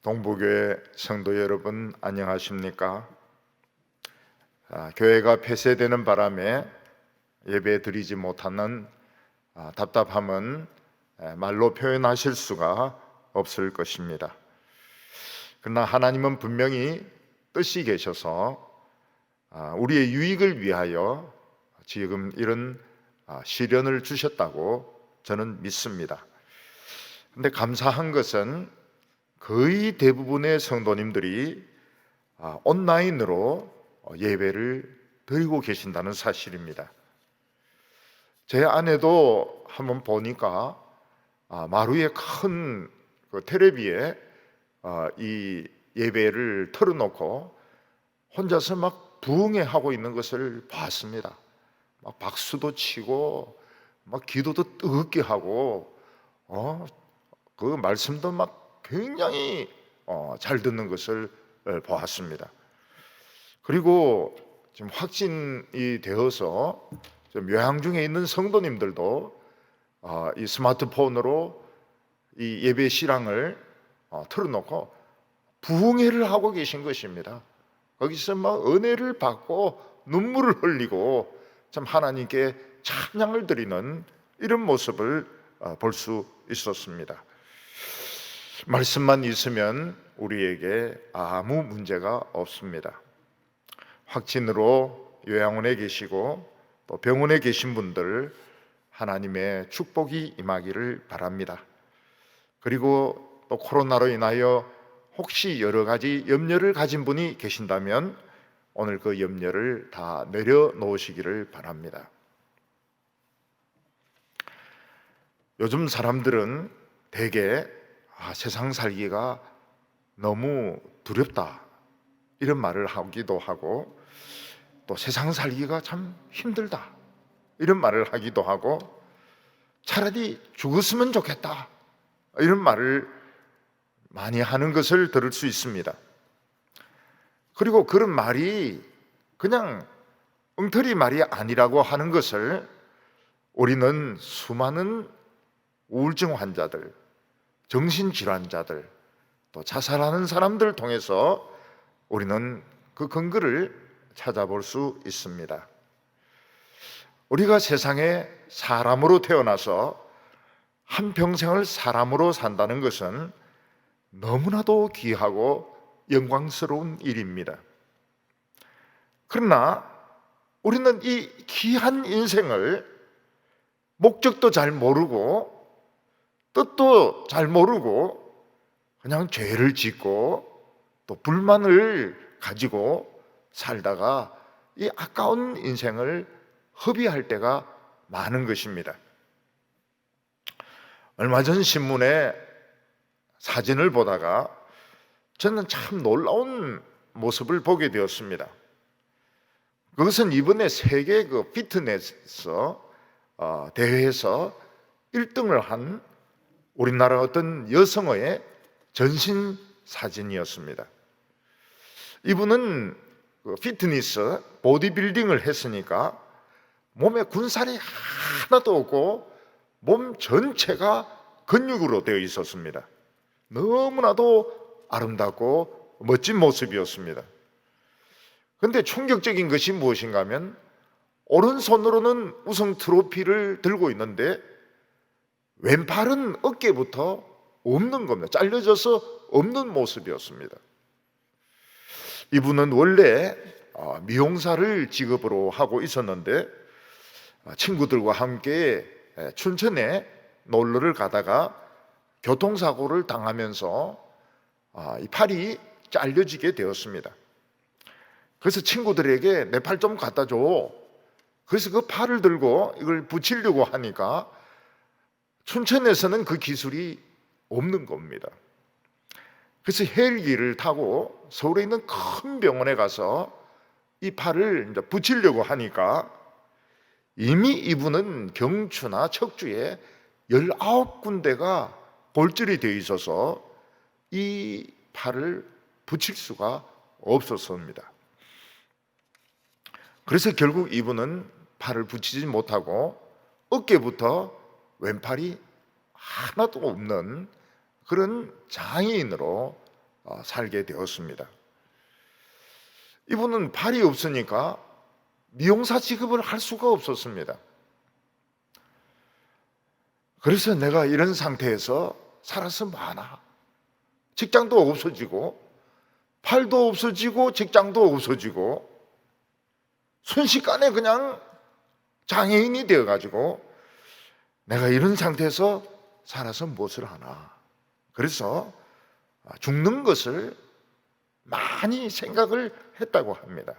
동부교회 성도 여러분 안녕하십니까? 교회가 폐쇄되는 바람에 예배 드리지 못하는 답답함은 말로 표현하실 수가 없을 것입니다. 그러나 하나님은 분명히 뜻이 계셔서 우리의 유익을 위하여 지금 이런 시련을 주셨다고 저는 믿습니다. 그런데 감사한 것은 거의 대부분의 성도님들이 온라인으로 예배를 드리고 계신다는 사실입니다. 제 아내도 한번 보니까 마루에 큰 텔레비에 이 예배를 틀어놓고 혼자서 막 부흥회하고 있는 것을 봤습니다. 막 박수도 치고 막 기도도 뜨겁게 하고 그 말씀도 막 굉장히 잘 듣는 것을 보았습니다. 그리고 지금 확진이 되어서 좀 요양 중에 있는 성도님들도 이 스마트폰으로 이 예배 실황을 틀어놓고 부흥회를 하고 계신 것입니다. 거기서 막 은혜를 받고 눈물을 흘리고 참 하나님께 찬양을 드리는 이런 모습을 볼 수 있었습니다. 말씀만 있으면 우리에게 아무 문제가 없습니다. 확진으로 요양원에 계시고 또 병원에 계신 분들 하나님의 축복이 임하기를 바랍니다. 그리고 또 코로나로 인하여 혹시 여러 가지 염려를 가진 분이 계신다면 오늘 그 염려를 다 내려놓으시기를 바랍니다. 요즘 사람들은 대개 세상 살기가 너무 두렵다 이런 말을 하기도 하고 또 세상 살기가 참 힘들다 이런 말을 하기도 하고 차라리 죽었으면 좋겠다 이런 말을 많이 하는 것을 들을 수 있습니다. 그리고 그런 말이 그냥 엉터리 말이 아니라고 하는 것을 우리는 수많은 우울증 환자들, 정신질환자들, 또 자살하는 사람들을 통해서 우리는 그 근거를 찾아볼 수 있습니다. 우리가 세상에 사람으로 태어나서 한평생을 사람으로 산다는 것은 너무나도 귀하고 영광스러운 일입니다. 그러나 우리는 이 귀한 인생을 목적도 잘 모르고 뜻도 잘 모르고 그냥 죄를 짓고 또 불만을 가지고 살다가 이 아까운 인생을 허비할 때가 많은 것입니다. 얼마 전 신문에 사진을 보다가 저는 참 놀라운 모습을 보게 되었습니다. 그것은 이번에 세계 피트니스 대회에서 1등을 한 우리나라 어떤 여성의 전신 사진이었습니다. 이분은 피트니스, 보디빌딩을 했으니까 몸에 군살이 하나도 없고 몸 전체가 근육으로 되어 있었습니다. 너무나도 아름답고 멋진 모습이었습니다. 그런데 충격적인 것이 무엇인가 하면 오른손으로는 우승 트로피를 들고 있는데 왼팔은 어깨부터 없는 겁니다. 잘려져서 없는 모습이었습니다. 이분은 원래 미용사를 직업으로 하고 있었는데 친구들과 함께 춘천에 놀러를 가다가 교통사고를 당하면서 이 팔이 잘려지게 되었습니다. 그래서 친구들에게 내 팔 좀 갖다 줘. 그래서 그 팔을 들고 이걸 붙이려고 하니까 춘천에서는 그 기술이 없는 겁니다. 그래서 헬기를 타고 서울에 있는 큰 병원에 가서 이 팔을 이제 붙이려고 하니까 이미 이분은 경추나 척추에 19군데가 골절이 되어 있어서 이 팔을 붙일 수가 없었습니다. 그래서 결국 이분은 팔을 붙이지 못하고 어깨부터 왼팔이 하나도 없는 그런 장애인으로 살게 되었습니다. 이분은 팔이 없으니까 미용사 직업을 할 수가 없었습니다. 그래서 내가 이런 상태에서 살아서 뭐하나, 직장도 없어지고 팔도 없어지고 직장도 없어지고 순식간에 그냥 장애인이 되어가지고 내가 이런 상태에서 살아서 무엇을 하나. 그래서 죽는 것을 많이 생각을 했다고 합니다.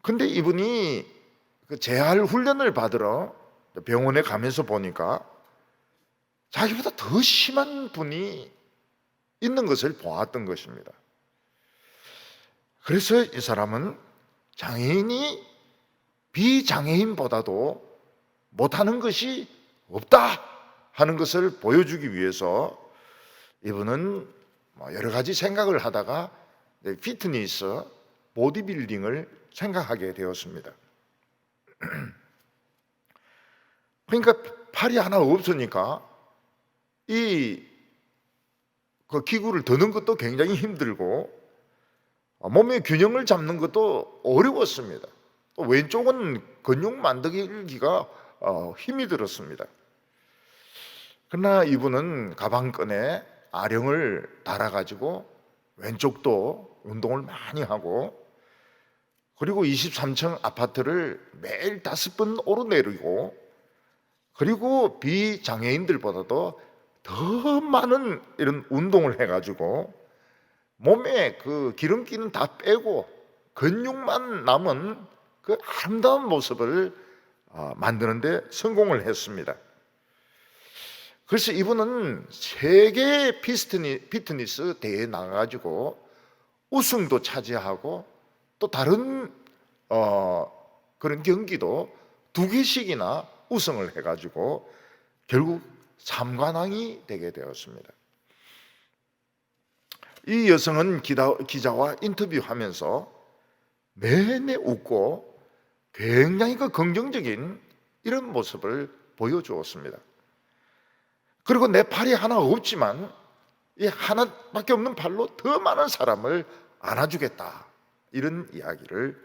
근데 이분이 그 재활 훈련을 받으러 병원에 가면서 보니까 자기보다 더 심한 분이 있는 것을 보았던 것입니다. 그래서 이 사람은 장애인이 비장애인보다도 못하는 것이 없다 하는 것을 보여주기 위해서 이분은 여러 가지 생각을 하다가 피트니스, 보디빌딩을 생각하게 되었습니다. 그러니까 팔이 하나 없으니까 그 기구를 드는 것도 굉장히 힘들고 몸의 균형을 잡는 것도 어려웠습니다. 또 왼쪽은 근육 만들기가 힘이 들었습니다. 그러나 이분은 가방끈에 아령을 달아가지고 왼쪽도 운동을 많이 하고, 그리고 23층 아파트를 매일 5번 오르내리고, 그리고 비장애인들보다도 더 많은 이런 운동을 해가지고 몸에 그 기름기는 다 빼고 근육만 남은 그 아름다운 모습을 만드는데 성공을 했습니다. 그래서 이분은 세계 피트니스 대회에 나가가지고 우승도 차지하고 또 다른 그런 경기도 2개씩이나 우승을 해가지고 결국 3관왕이 되게 되었습니다. 이 여성은 기자와 인터뷰하면서 내내 웃고 굉장히 그 긍정적인 이런 모습을 보여주었습니다. 그리고 내 팔이 하나 없지만 이 하나밖에 없는 팔로 더 많은 사람을 안아주겠다, 이런 이야기를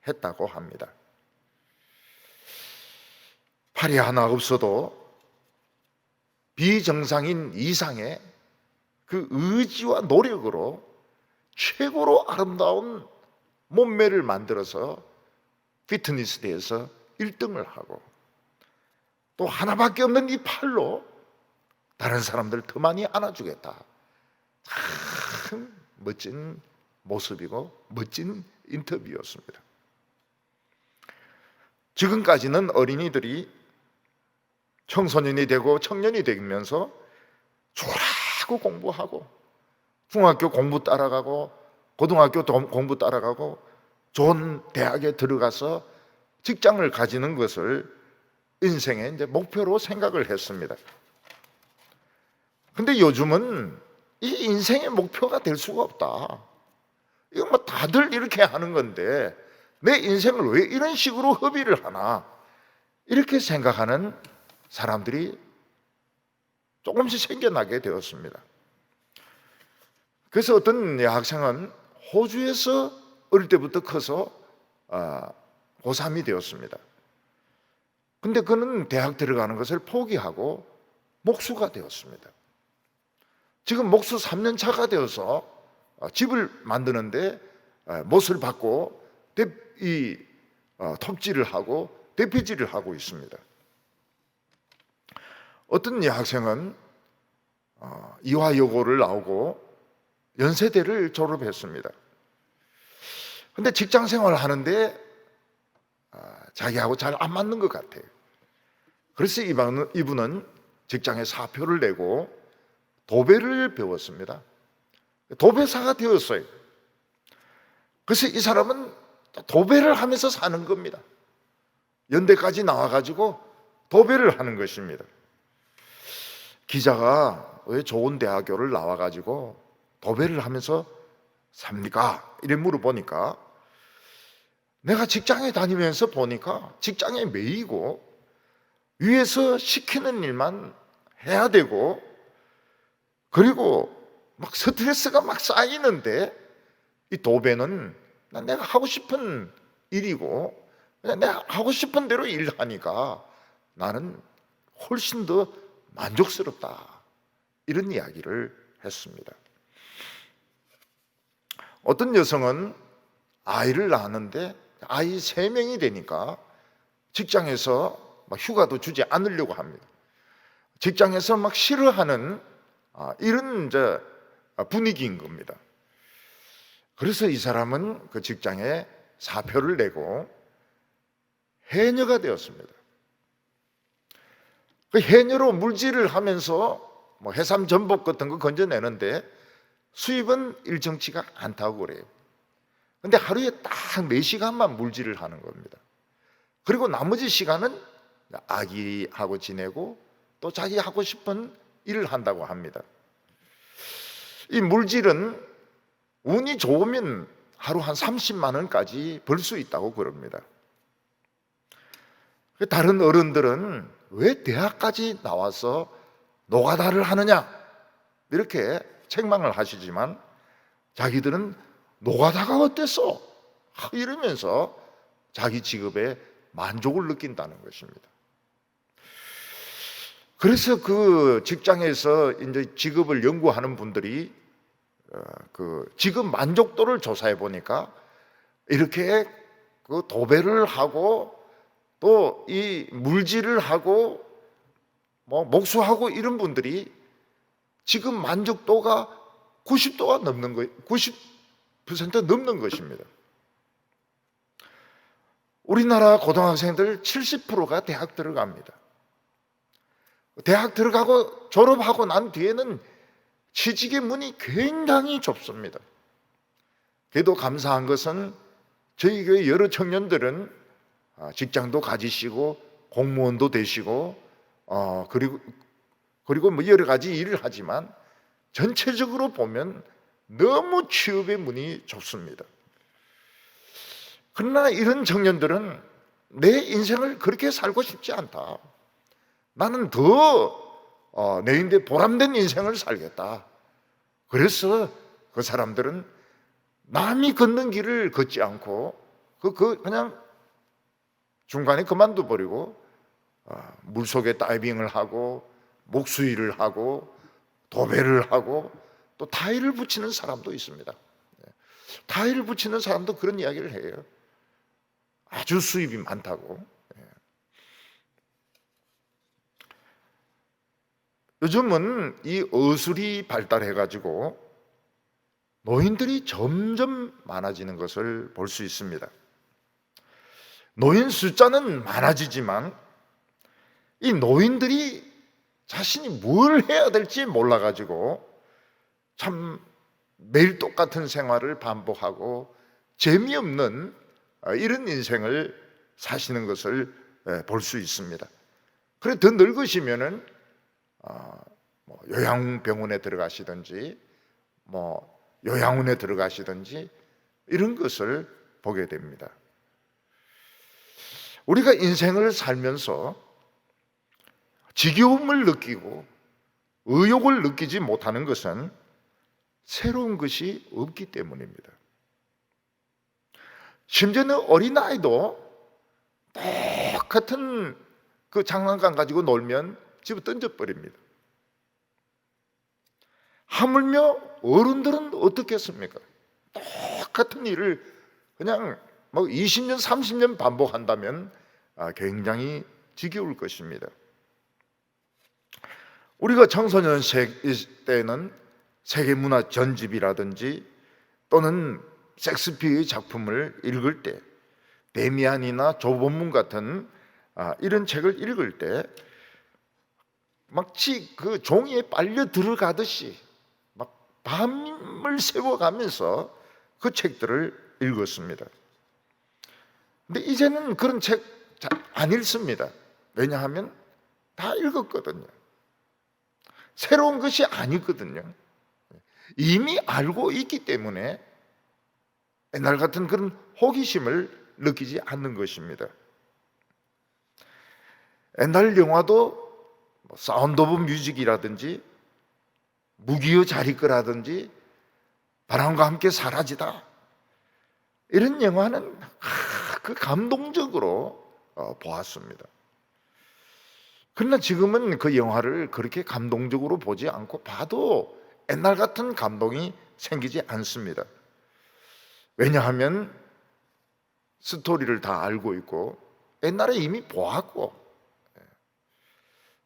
했다고 합니다. 팔이 하나 없어도 비정상인 이상의 그 의지와 노력으로 최고로 아름다운 몸매를 만들어서 피트니스 대회에서 1등을 하고, 또 하나밖에 없는 이 팔로 다른 사람들 더 많이 안아주겠다. 참 멋진 모습이고 멋진 인터뷰였습니다. 지금까지는 어린이들이 청소년이 되고 청년이 되면서 좋아하고 공부하고 중학교 공부 따라가고 고등학교 공부 따라가고 좋은 대학에 들어가서 직장을 가지는 것을 인생의 이제 목표로 생각을 했습니다. 근데 요즘은 이 인생의 목표가 될 수가 없다. 이거 뭐 다들 이렇게 하는 건데 내 인생을 왜 이런 식으로 허비를 하나, 이렇게 생각하는 사람들이 조금씩 생겨나게 되었습니다. 그래서 어떤 여학생은 호주에서 어릴 때부터 커서 고3이 되었습니다. 근데 그는 대학 들어가는 것을 포기하고 목수가 되었습니다. 지금 목수 3년 차가 되어서 집을 만드는데 못을 받고 톱질을 하고 대피질을 하고 있습니다. 어떤 여학생은 이화여고를 나오고 연세대를 졸업했습니다. 근데 직장 생활을 하는데 자기하고 잘 안 맞는 것 같아요. 그래서 이분은 직장에 사표를 내고 도배를 배웠습니다. 도배사가 되었어요. 그래서 이 사람은 도배를 하면서 사는 겁니다. 연대까지 나와가지고 도배를 하는 것입니다. 기자가 왜 좋은 대학교를 나와가지고 도배를 하면서 삽니까? 이래 물어보니까 내가 직장에 다니면서 보니까 직장에 매이고 위에서 시키는 일만 해야 되고, 그리고 막 스트레스가 막 쌓이는데 이 도배는 내가 하고 싶은 일이고 그냥 내가 하고 싶은 대로 일하니까 나는 훨씬 더 만족스럽다, 이런 이야기를 했습니다. 어떤 여성은 아이를 낳았는데 아이 3명이 되니까 직장에서 막 휴가도 주지 않으려고 합니다. 직장에서 막 싫어하는 이런 분위기인 겁니다. 그래서 이 사람은 그 직장에 사표를 내고 해녀가 되었습니다. 그 해녀로 물질을 하면서 뭐 해삼 전복 같은 거 건져내는데 수입은 일정치가 않다고 그래요. 근데 하루에 딱 4시간만 물질을 하는 겁니다. 그리고 나머지 시간은 아기하고 지내고 또 자기 하고 싶은 일을 한다고 합니다. 이 물질은 운이 좋으면 하루 한 30만 원까지 벌 수 있다고 그럽니다. 다른 어른들은 왜 대학까지 나와서 노가다를 하느냐 이렇게 책망을 하시지만 자기들은 노가다가 어땠어? 이러면서 자기 직업에 만족을 느낀다는 것입니다. 그래서 그 직장에서 이제 직업을 연구하는 분들이 그 직업 만족도를 조사해 보니까 이렇게 그 도배를 하고 또 이 물질을 하고 뭐 목수하고 이런 분들이 직업 만족도가 90도가 넘는 거, 90% 넘는 것입니다. 우리나라 고등학생들 70%가 대학 들어갑니다. 대학 들어가고 졸업하고 난 뒤에는 취직의 문이 굉장히 좁습니다. 그래도 감사한 것은 저희 교회 여러 청년들은 직장도 가지시고 공무원도 되시고 그리고 뭐 여러 가지 일을 하지만 전체적으로 보면 너무 취업의 문이 좁습니다. 그러나 이런 청년들은 내 인생을 그렇게 살고 싶지 않다, 나는 더 내 인생 보람된 인생을 살겠다. 그래서 그 사람들은 남이 걷는 길을 걷지 않고 그냥 중간에 그만둬 버리고 물속에 다이빙을 하고 목수일을 하고 도배를 하고 또 타일을 붙이는 사람도 있습니다. 타일을 붙이는 사람도 그런 이야기를 해요. 아주 수입이 많다고. 요즘은 이 어술이 발달해 가지고 노인들이 점점 많아지는 것을 볼 수 있습니다. 노인 숫자는 많아지지만 이 노인들이 자신이 뭘 해야 될지 몰라 가지고 참 매일 똑같은 생활을 반복하고 재미없는 이런 인생을 사시는 것을 볼 수 있습니다. 그래 더 늙으시면은 요양병원에 들어가시든지 요양원에 들어가시든지 이런 것을 보게 됩니다. 우리가 인생을 살면서 지겨움을 느끼고 의욕을 느끼지 못하는 것은 새로운 것이 없기 때문입니다. 심지어는 어린아이도 똑같은 그 장난감 가지고 놀면 집어 던져버립니다. 하물며 어른들은 어떻겠습니까? 똑같은 일을 그냥 20년, 30년 반복한다면 굉장히 지겨울 것입니다. 우리가 청소년 때는 세계문화 전집이라든지 또는 섹스피어의 작품을 읽을 때, 데미안이나 조본문 같은 이런 책을 읽을 때 마치 그 종이에 빨려 들어가듯이 막 밤을 새워가면서 그 책들을 읽었습니다. 근데 이제는 그런 책 안 읽습니다. 왜냐하면 다 읽었거든요. 새로운 것이 아니거든요. 이미 알고 있기 때문에 옛날 같은 그런 호기심을 느끼지 않는 것입니다. 옛날 영화도 사운드 오브 뮤직이라든지 무기여 자리 거라든지 바람과 함께 사라지다, 이런 영화는 그 감동적으로 보았습니다. 그러나 지금은 그 영화를 그렇게 감동적으로 보지 않고 봐도 옛날 같은 감동이 생기지 않습니다. 왜냐하면 스토리를 다 알고 있고 옛날에 이미 보았고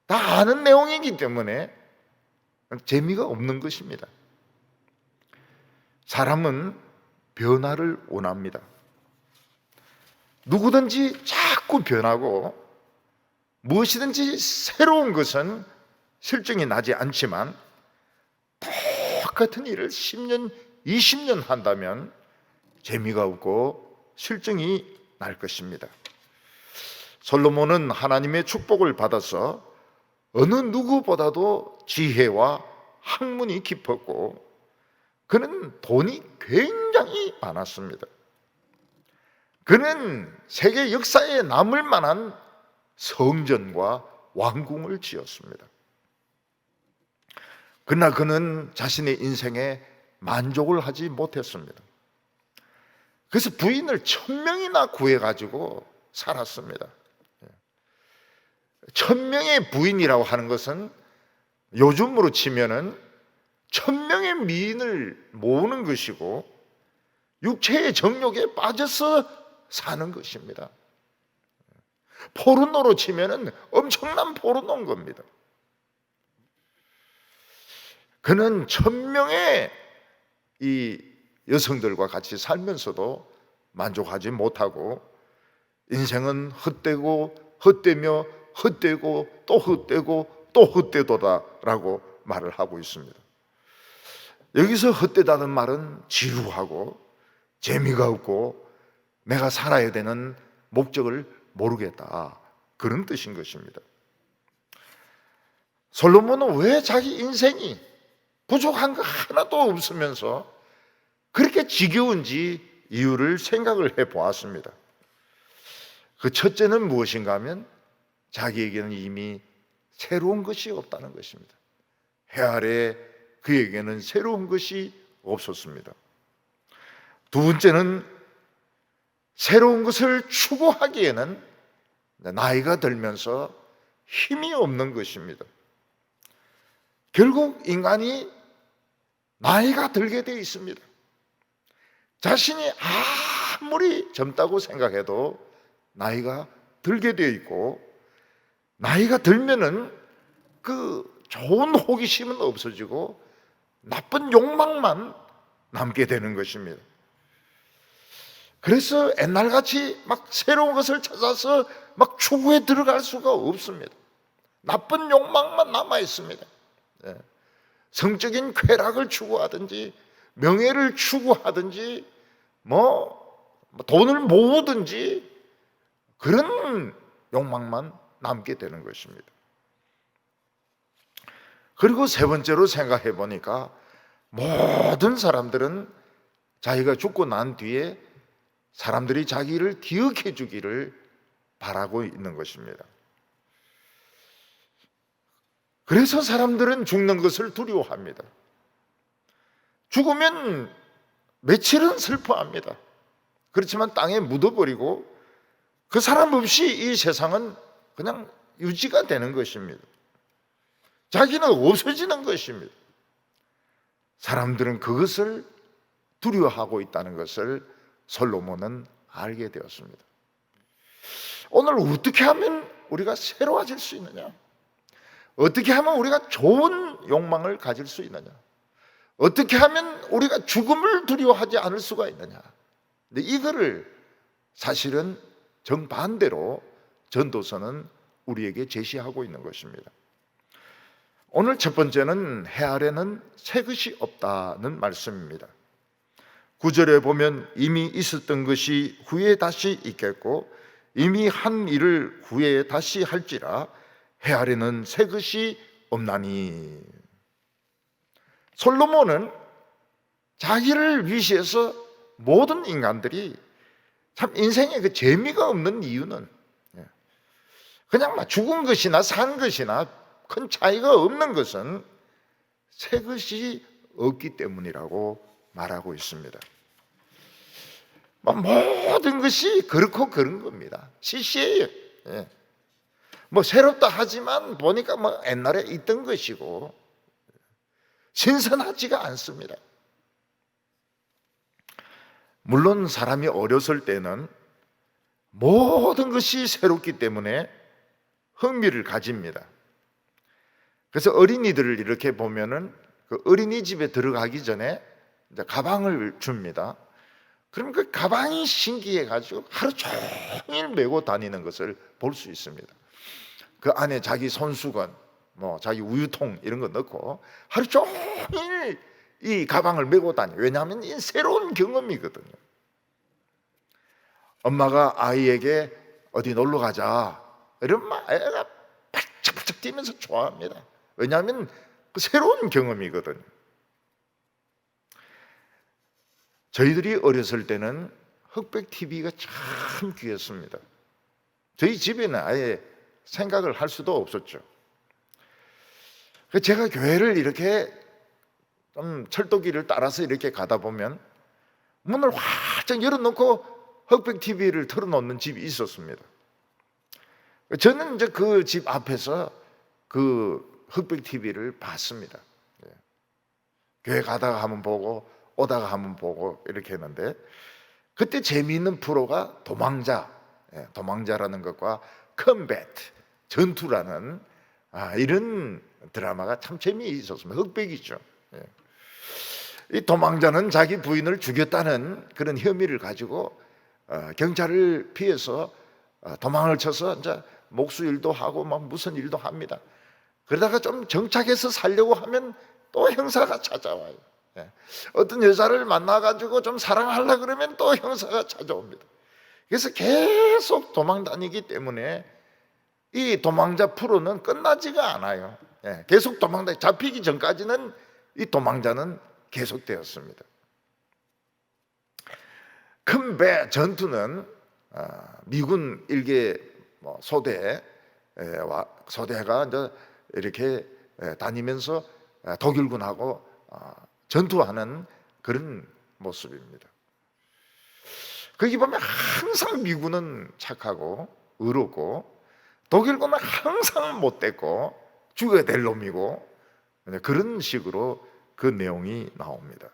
다 아는 내용이기 때문에 재미가 없는 것입니다. 사람은 변화를 원합니다. 누구든지 자꾸 변하고 무엇이든지 새로운 것은 실증이 나지 않지만 똑같은 일을 10년, 20년 한다면 재미가 없고 실증이 날 것입니다. 솔로몬은 하나님의 축복을 받아서 어느 누구보다도 지혜와 학문이 깊었고 그는 돈이 굉장히 많았습니다. 그는 세계 역사에 남을 만한 성전과 왕궁을 지었습니다. 그러나 그는 자신의 인생에 만족을 하지 못했습니다. 그래서 부인을 1000명이나 구해가지고 살았습니다. 1000명의 부인이라고 하는 것은 요즘으로 치면은 1000명의 미인을 모으는 것이고 육체의 정욕에 빠져서 사는 것입니다. 포르노로 치면은 엄청난 포르노인 겁니다. 그는 1000명의 이 여성들과 같이 살면서도 만족하지 못하고 인생은 헛되고 헛되며 헛되고 또 헛되고 또 헛되도다라고 말을 하고 있습니다. 여기서 헛되다는 말은 지루하고 재미가 없고 내가 살아야 되는 목적을 모르겠다, 그런 뜻인 것입니다. 솔로몬은 왜 자기 인생이 부족한 거 하나도 없으면서 그렇게 지겨운지 이유를 생각을 해보았습니다. 그 첫째는 무엇인가 하면 자기에게는 이미 새로운 것이 없다는 것입니다. 해 아래 그에게는 새로운 것이 없었습니다. 두 번째는 새로운 것을 추구하기에는 나이가 들면서 힘이 없는 것입니다. 결국 인간이 나이가 들게 되어 있습니다. 자신이 아무리 젊다고 생각해도 나이가 들게 되어 있고 나이가 들면은 그 좋은 호기심은 없어지고 나쁜 욕망만 남게 되는 것입니다. 그래서 옛날같이 막 새로운 것을 찾아서 막 추구에 들어갈 수가 없습니다. 나쁜 욕망만 남아 있습니다. 성적인 쾌락을 추구하든지 명예를 추구하든지 돈을 모으든지 그런 욕망만 남게 되는 것입니다. 그리고 세 번째로 생각해 보니까 모든 사람들은 자기가 죽고 난 뒤에 사람들이 자기를 기억해 주기를 바라고 있는 것입니다. 그래서 사람들은 죽는 것을 두려워합니다. 죽으면 며칠은 슬퍼합니다. 그렇지만 땅에 묻어버리고 그 사람 없이 이 세상은 그냥 유지가 되는 것입니다. 자기는 없어지는 것입니다. 사람들은 그것을 두려워하고 있다는 것을 솔로몬은 알게 되었습니다. 오늘 어떻게 하면 우리가 새로워질 수 있느냐? 어떻게 하면 우리가 좋은 욕망을 가질 수 있느냐? 어떻게 하면 우리가 죽음을 두려워하지 않을 수가 있느냐? 근데 이거를 사실은 정반대로 전도서는 우리에게 제시하고 있는 것입니다. 오늘 첫 번째는 해 아래는 새 것이 없다는 말씀입니다. 9절에 보면 이미 있었던 것이 후에 다시 있겠고 이미 한 일을 후에 다시 할지라 해 아래는 새 것이 없나니. 솔로몬은 자기를 위시해서 모든 인간들이 참 인생에 그 재미가 없는 이유는 그냥 막 죽은 것이나 산 것이나 큰 차이가 없는 것은 새 것이 없기 때문이라고 말하고 있습니다. 모든 것이 그렇고 그런 겁니다. 시시해요. 예. 새롭다 하지만 보니까 옛날에 있던 것이고 신선하지가 않습니다. 물론 사람이 어렸을 때는 모든 것이 새롭기 때문에 흥미를 가집니다. 그래서 어린이들을 이렇게 보면은 그 어린이집에 들어가기 전에 이제 가방을 줍니다. 그럼 그 가방이 신기해 가지고 하루 종일 메고 다니는 것을 볼 수 있습니다. 그 안에 자기 손수건, 자기 우유통 이런 거 넣고 하루 종일 이 가방을 메고 다녀. 왜냐하면 이 새로운 경험이거든요. 엄마가 아이에게 어디 놀러 가자 이러면 애가 발짝발짝 뛰면서 좋아합니다. 왜냐하면 그 새로운 경험이거든요. 저희들이 어렸을 때는 흑백 TV가 참 귀했습니다. 저희 집에는 아예 생각을 할 수도 없었죠. 제가 교회를 이렇게 좀 철도길을 따라서 이렇게 가다 보면 문을 활짝 열어놓고 흑백 TV를 틀어놓는 집이 있었습니다. 저는 이제 그 집 앞에서 그 흑백 TV를 봤습니다. 교회 가다가 한번 보고 오다가 한번 보고 이렇게 했는데 그때 재미있는 프로가 도망자라는 것과 컴뱃, 전투라는 이런 드라마가 참 재미있었습니다. 흑백이죠. 이 도망자는 자기 부인을 죽였다는 그런 혐의를 가지고 경찰을 피해서 도망을 쳐서 이제 목수일도 하고 무슨 일도 합니다. 그러다가 좀 정착해서 살려고 하면 또 형사가 찾아와요. 어떤 여자를 만나가지고 좀 사랑하려고 그러면 또 형사가 찾아옵니다. 그래서 계속 도망 다니기 때문에 이 도망자 프로는 끝나지가 않아요. 계속 잡히기 전까지는 이 도망자는 계속되었습니다. 큰 배 전투는 미군 일개 소대가 이제 이렇게 다니면서 독일군하고 전투하는 그런 모습입니다. 거기 보면 항상 미군은 착하고 의롭고 독일군은 항상 못됐고 죽어야 될 놈이고 그런 식으로 그 내용이 나옵니다.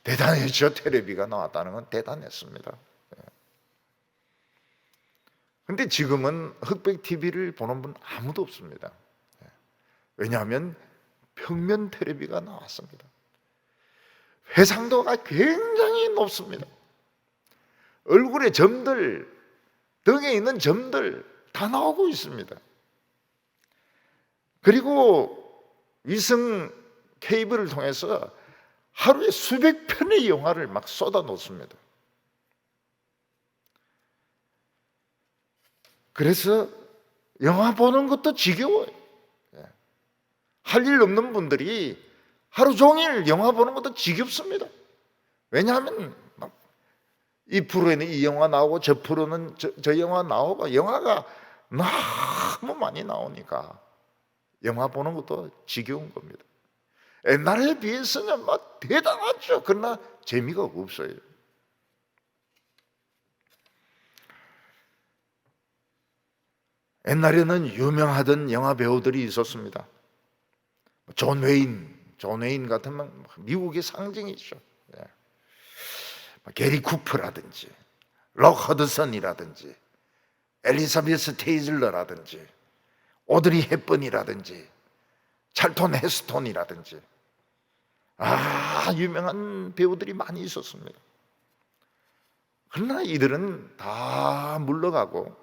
대단했죠. 텔레비가 나왔다는 건 대단했습니다. 그런데 지금은 흑백 TV를 보는 분 아무도 없습니다. 왜냐하면 평면 텔레비가 나왔습니다. 해상도가 굉장히 높습니다. 얼굴에 점들, 등에 있는 점들 다 나오고 있습니다. 그리고 위성 케이블을 통해서 하루에 수백 편의 영화를 막 쏟아 놓습니다. 그래서 영화 보는 것도 지겨워요. 할 일 없는 분들이 하루 종일 영화 보는 것도 지겹습니다. 왜냐하면 이 프로에는 이 영화 나오고 저 프로는 저 영화 나오고 영화가 너무 많이 나오니까 영화 보는 것도 지겨운 겁니다. 옛날에 비해서는 대단하죠. 그러나 재미가 없어요. 옛날에는 유명하던 영화 배우들이 있었습니다. 존 웨인 같으면 미국의 상징이죠. 게리 쿠퍼라든지 록 허드슨이라든지 엘리자베스 테이즐러라든지 오드리 헵번이라든지 찰톤 헤스톤이라든지 유명한 배우들이 많이 있었습니다. 그러나 이들은 다 물러가고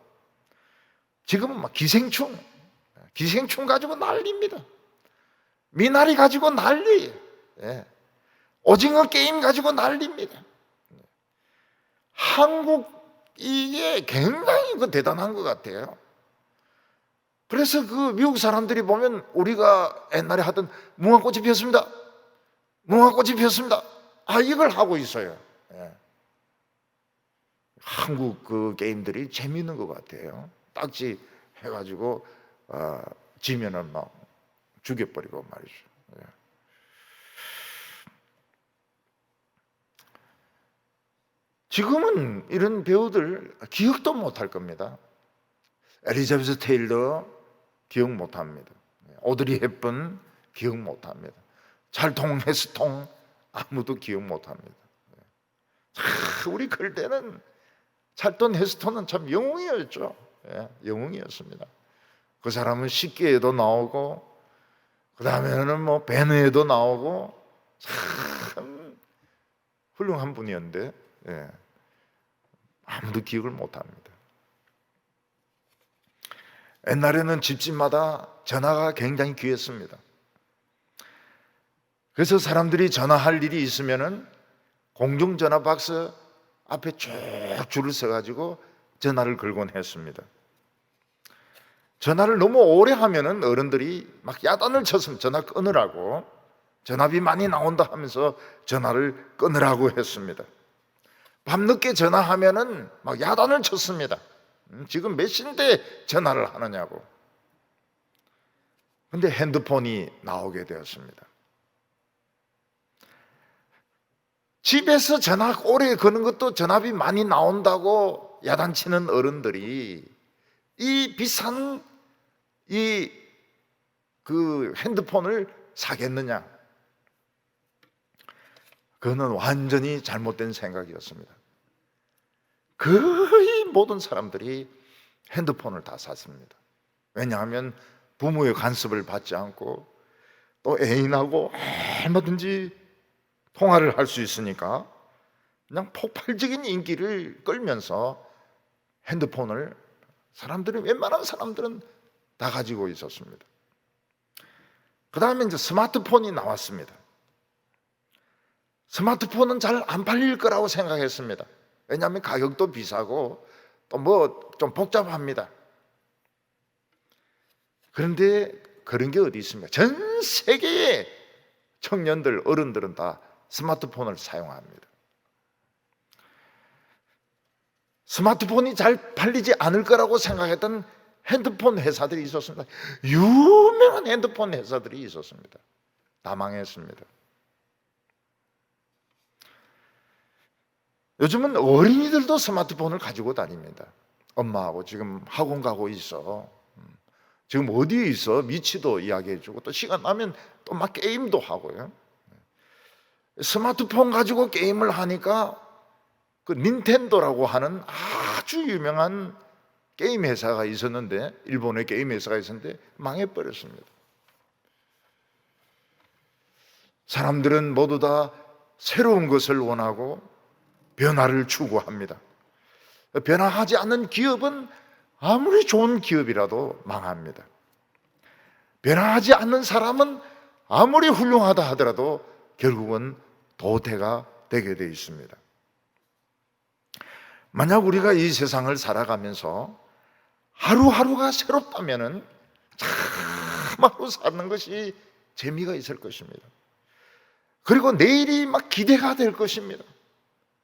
지금은 기생충 가지고 난리입니다. 미나리 가지고 난리예요. 오징어 게임 가지고 난리입니다. 한국 이게 굉장히 대단한 것 같아요. 그래서 그 미국 사람들이 보면 우리가 옛날에 하던 무궁화꽃이 피었습니다. 무궁화꽃이 피었습니다. 이걸 하고 있어요. 한국 그 게임들이 재미있는 것 같아요. 딱지 해가지고 지면은 죽여버리고 말이죠. 예. 지금은 이런 배우들 기억도 못할 겁니다. 엘리자베스 테일러 기억 못합니다. 오드리 헵번 기억 못합니다. 찰통 헤스통 아무도 기억 못합니다. 우리 그럴 때는 찰통 헤스통은 참 영웅이었죠. 영웅이었습니다. 그 사람은 식기에도 나오고 그 다음에는 뭐 배너에도 나오고 참 훌륭한 분이었는데 아무도 기억을 못합니다. 옛날에는 집집마다 전화가 굉장히 귀했습니다. 그래서 사람들이 전화할 일이 있으면은 공중전화 박스 앞에 쭉 줄을 서가지고 전화를 걸곤 했습니다. 전화를 너무 오래 하면은 어른들이 막 야단을 쳤으면 전화 끊으라고, 전화비 많이 나온다 하면서 전화를 끊으라고 했습니다. 밤늦게 전화하면은 막 야단을 쳤습니다. 지금 몇 시인데 전화를 하느냐고. 근데 핸드폰이 나오게 되었습니다. 집에서 전화 오래 거는 것도 전화비 많이 나온다고 야단치는 어른들이 이 비싼 그 핸드폰을 사겠느냐? 그거는 완전히 잘못된 생각이었습니다. 거의 모든 사람들이 핸드폰을 다 샀습니다. 왜냐하면 부모의 간섭을 받지 않고 또 애인하고 얼마든지 통화를 할 수 있으니까 그냥 폭발적인 인기를 끌면서 핸드폰을 웬만한 사람들은 다 가지고 있었습니다. 그 다음에 이제 스마트폰이 나왔습니다. 스마트폰은 잘 안 팔릴 거라고 생각했습니다. 왜냐하면 가격도 비싸고 또 뭐 좀 복잡합니다. 그런데 그런 게 어디 있습니까? 전 세계의 청년들, 어른들은 다 스마트폰을 사용합니다. 스마트폰이 잘 팔리지 않을 거라고 생각했던 핸드폰 회사들이 있었습니다. 유명한 핸드폰 회사들이 있었습니다. 다 망했습니다. 요즘은 어린이들도 스마트폰을 가지고 다닙니다. 엄마하고 지금 학원 가고 있어. 지금 어디에 있어? 미치도 이야기해주고 또 시간 나면 또 막 게임도 하고요. 스마트폰 가지고 게임을 하니까 그 닌텐도라고 하는 아주 유명한 게임 회사가 있었는데, 일본의 게임 회사가 있었는데 망해버렸습니다. 사람들은 모두 다 새로운 것을 원하고 변화를 추구합니다. 변화하지 않는 기업은 아무리 좋은 기업이라도 망합니다. 변화하지 않는 사람은 아무리 훌륭하다 하더라도 결국은 도태가 되게 되어 있습니다. 만약 우리가 이 세상을 살아가면서 하루하루가 새롭다면은 참 하루 사는 것이 재미가 있을 것입니다. 그리고 내일이 막 기대가 될 것입니다.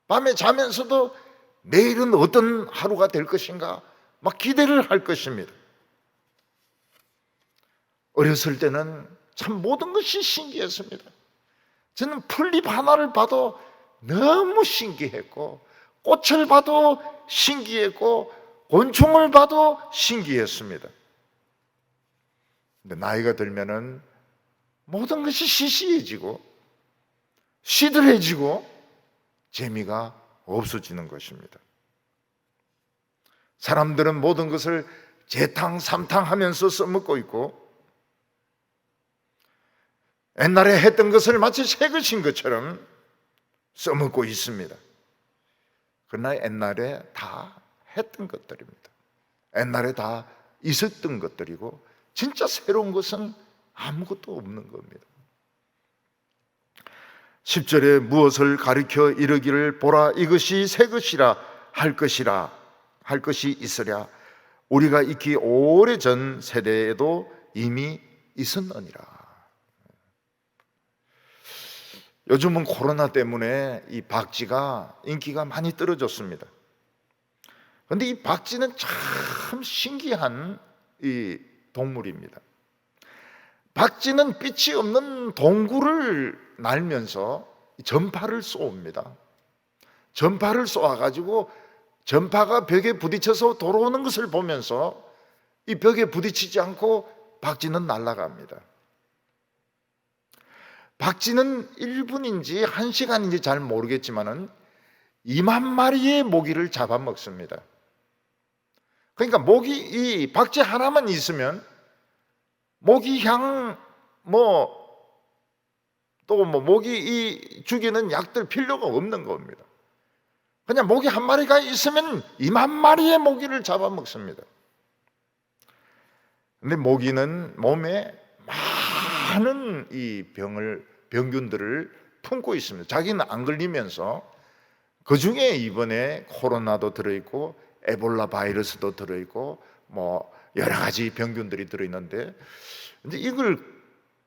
밤에 자면서도 내일은 어떤 하루가 될 것인가 막 기대를 할 것입니다. 어렸을 때는 참 모든 것이 신기했습니다. 저는 풀잎 하나를 봐도 너무 신기했고, 꽃을 봐도 신기했고, 곤충을 봐도 신기했습니다. 근데 나이가 들면은 모든 것이 시시해지고 시들해지고 재미가 없어지는 것입니다. 사람들은 모든 것을 재탕 삼탕 하면서 써먹고 있고, 옛날에 했던 것을 마치 새 것인 것처럼 써먹고 있습니다. 그러나 옛날에 다 했던 것들입니다. 옛날에 다 있었던 것들이고, 진짜 새로운 것은 아무것도 없는 겁니다. 10절에 무엇을 가리켜 이르기를 보라 이것이 새 것이라 할 것이 있으랴 우리가 익히 오래전 세대에도 이미 있었느니라. 요즘은 코로나 때문에 이 박쥐가 인기가 많이 떨어졌습니다. 그런데 이 박쥐는 참 신기한 이 동물입니다. 박쥐는 빛이 없는 동굴을 날면서 전파를 쏘옵니다. 전파를 쏘아가지고 전파가 벽에 부딪혀서 돌아오는 것을 보면서 이 벽에 부딪히지 않고 박쥐는 날아갑니다. 박쥐는 1분인지 1시간인지 잘 모르겠지만은 2만 마리의 모기를 잡아먹습니다. 그러니까 이 박쥐 하나만 있으면 모기향 또 모기 죽이는 약들 필요가 없는 겁니다. 그냥 모기 한 마리가 있으면 2만 마리의 모기를 잡아먹습니다. 근데 모기는 몸에 많은 이 병균들을 품고 있습니다. 자기는 안 걸리면서 그 중에 이번에 코로나도 들어있고 에볼라 바이러스도 들어있고 여러 가지 병균들이 들어있는데, 근데 이걸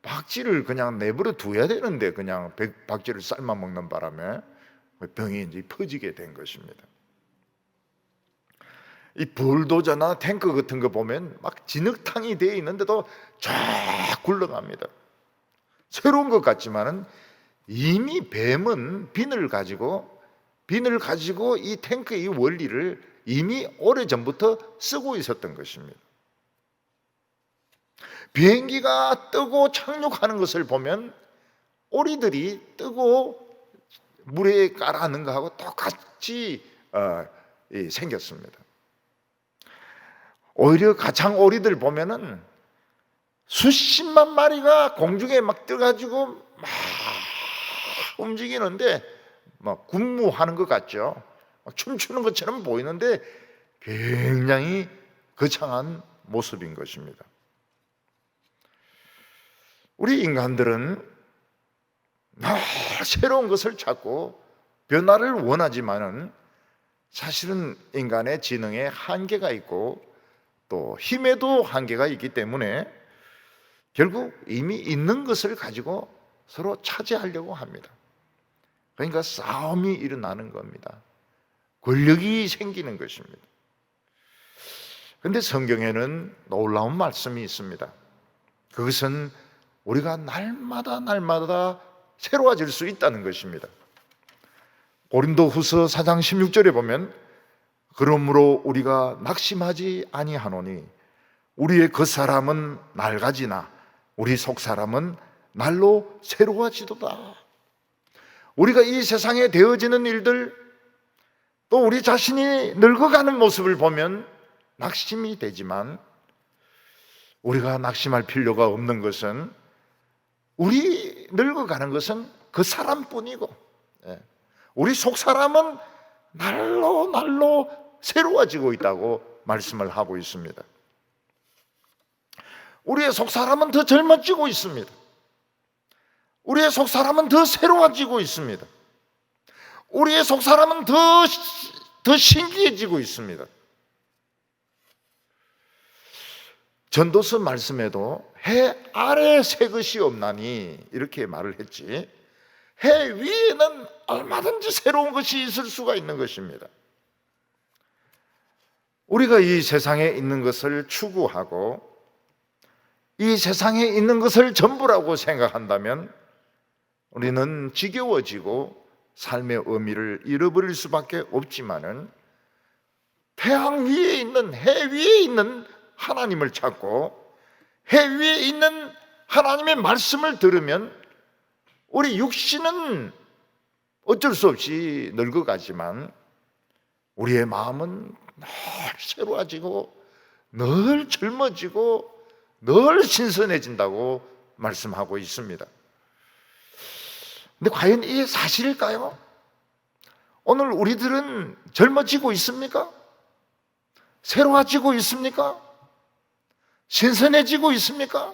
박쥐를 그냥 내버려 둬야 되는데 그냥 박쥐를 삶아 먹는 바람에 병이 이제 퍼지게 된 것입니다. 이 불도저나 탱크 같은 거 보면 막 진흙탕이 되어 있는데도 쫙 굴러갑니다. 새로운 것 같지만은 이미 뱀은 비늘 가지고 이 탱크의 원리를 이미 오래전부터 쓰고 있었던 것입니다. 비행기가 뜨고 착륙하는 것을 보면 오리들이 뜨고 물에 깔아앉는 것하고 똑같이 생겼습니다. 오히려 가창 오리들 보면은 수십만 마리가 공중에 막 떠가지고 막 움직이는데 막 군무하는 것 같죠. 막 춤추는 것처럼 보이는데 굉장히 거창한 모습인 것입니다. 우리 인간들은 새로운 것을 찾고 변화를 원하지만은 사실은 인간의 지능에 한계가 있고 또 힘에도 한계가 있기 때문에 결국 이미 있는 것을 가지고 서로 차지하려고 합니다. 그러니까 싸움이 일어나는 겁니다. 권력이 생기는 것입니다. 그런데 성경에는 놀라운 말씀이 있습니다. 그것은 우리가 날마다 새로워질 수 있다는 것입니다. 고린도후서 4장 16절에 보면 그러므로 우리가 낙심하지 아니하노니 우리의 겉사람은 낡아지나 우리 속사람은 날로 새로워지도다. 우리가 이 세상에 되어지는 일들 또 우리 자신이 늙어가는 모습을 보면 낙심이 되지만 우리가 낙심할 필요가 없는 것은 우리 늙어가는 것은 그 사람뿐이고 우리 속사람은 날로 새로워지고 있다고 말씀을 하고 있습니다. 우리의 속사람은 더 젊어지고 있습니다. 우리의 속사람은 더 새로워지고 있습니다. 우리의 속사람은 더 신기해지고 있습니다. 전도서 말씀에도 해 아래 새 것이 없나니 이렇게 말을 했지, 해 위에는 얼마든지 새로운 것이 있을 수가 있는 것입니다. 우리가 이 세상에 있는 것을 추구하고 이 세상에 있는 것을 전부라고 생각한다면 우리는 지겨워지고 삶의 의미를 잃어버릴 수밖에 없지만은 태양 위에 있는, 해 위에 있는 하나님을 찾고 해 위에 있는 하나님의 말씀을 들으면 우리 육신은 어쩔 수 없이 늙어가지만 우리의 마음은 늘 새로워지고 늘 젊어지고 늘 신선해진다고 말씀하고 있습니다. 근데 과연 이게 사실일까요? 오늘 우리들은 젊어지고 있습니까? 새로워지고 있습니까? 신선해지고 있습니까?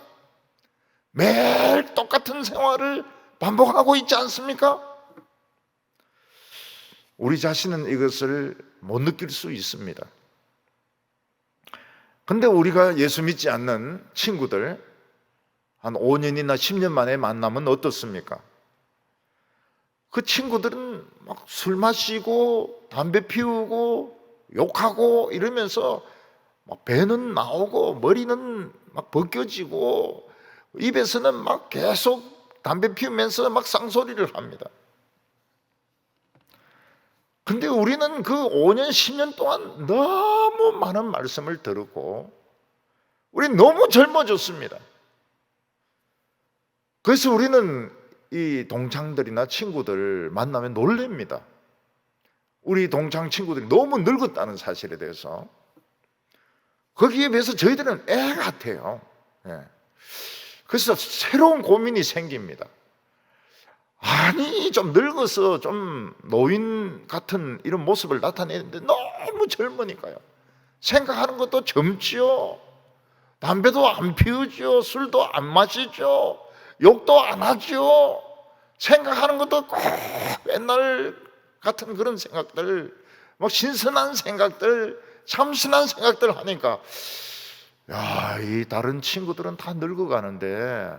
매일 똑같은 생활을 반복하고 있지 않습니까? 우리 자신은 이것을 못 느낄 수 있습니다. 근데 우리가 예수 믿지 않는 친구들 한 5년이나 10년 만에 만나면 어떻습니까? 그 친구들은 막 술 마시고 담배 피우고 욕하고 이러면서 막 배는 나오고 머리는 막 벗겨지고 입에서는 막 계속 담배 피우면서 막 쌍소리를 합니다. 근데 우리는 그 5년, 10년 동안 너무 많은 말씀을 들었고, 우리 너무 젊어졌습니다. 그래서 우리는 이 동창들이나 친구들 만나면 놀랍니다. 우리 동창 친구들이 너무 늙었다는 사실에 대해서. 거기에 비해서 저희들은 애 같아요. 예. 그래서 새로운 고민이 생깁니다. 아니, 좀 늙어서 좀 노인 같은 이런 모습을 나타내는데 너무 젊으니까요. 생각하는 것도 젊지요. 담배도 안 피우죠. 술도 안 마시죠. 욕도 안 하죠. 생각하는 것도 꼭 옛날 같은 그런 생각들, 막 신선한 생각들, 참신한 생각들 하니까, 야, 이 다른 친구들은 다 늙어가는데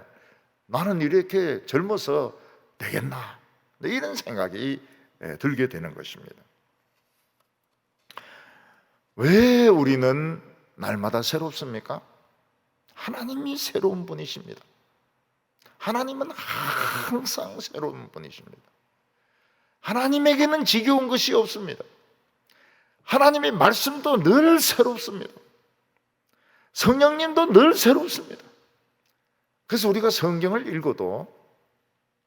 나는 이렇게 젊어서 되겠나, 이런 생각이 들게 되는 것입니다. 왜 우리는 날마다 새롭습니까? 하나님이 새로운 분이십니다. 하나님은 항상 새로운 분이십니다. 하나님에게는 지겨운 것이 없습니다. 하나님의 말씀도 늘 새롭습니다. 성령님도 늘 새롭습니다. 그래서 우리가 성경을 읽어도,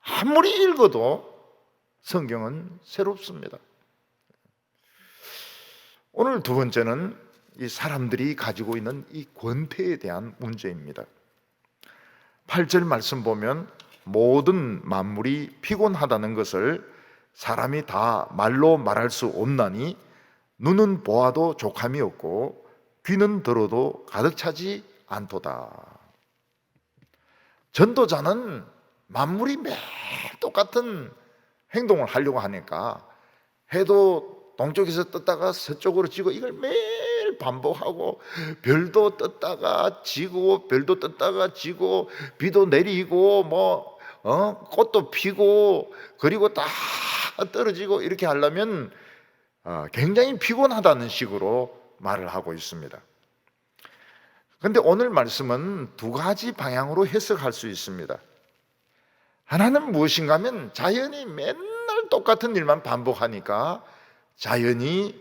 아무리 읽어도 성경은 새롭습니다. 오늘 두 번째는 이 사람들이 가지고 있는 이 권태에 대한 문제입니다. 8절 말씀 보면 모든 만물이 피곤하다는 것을 사람이 다 말로 말할 수 없나니 눈은 보아도 족함이 없고 귀는 들어도 가득 차지 않도다. 전도자는 만물이 매일 똑같은 행동을 하려고 하니까 해도 동쪽에서 떴다가 서쪽으로 지고 이걸 매일 반복하고, 별도 떴다가 지고 별도 떴다가 지고 비도 내리고 꽃도 피고 그리고 다 떨어지고, 이렇게 하려면 굉장히 피곤하다는 식으로 말을 하고 있습니다. 그런데 오늘 말씀은 두 가지 방향으로 해석할 수 있습니다. 하나는 무엇인가 하면 자연이 맨날 똑같은 일만 반복하니까 자연이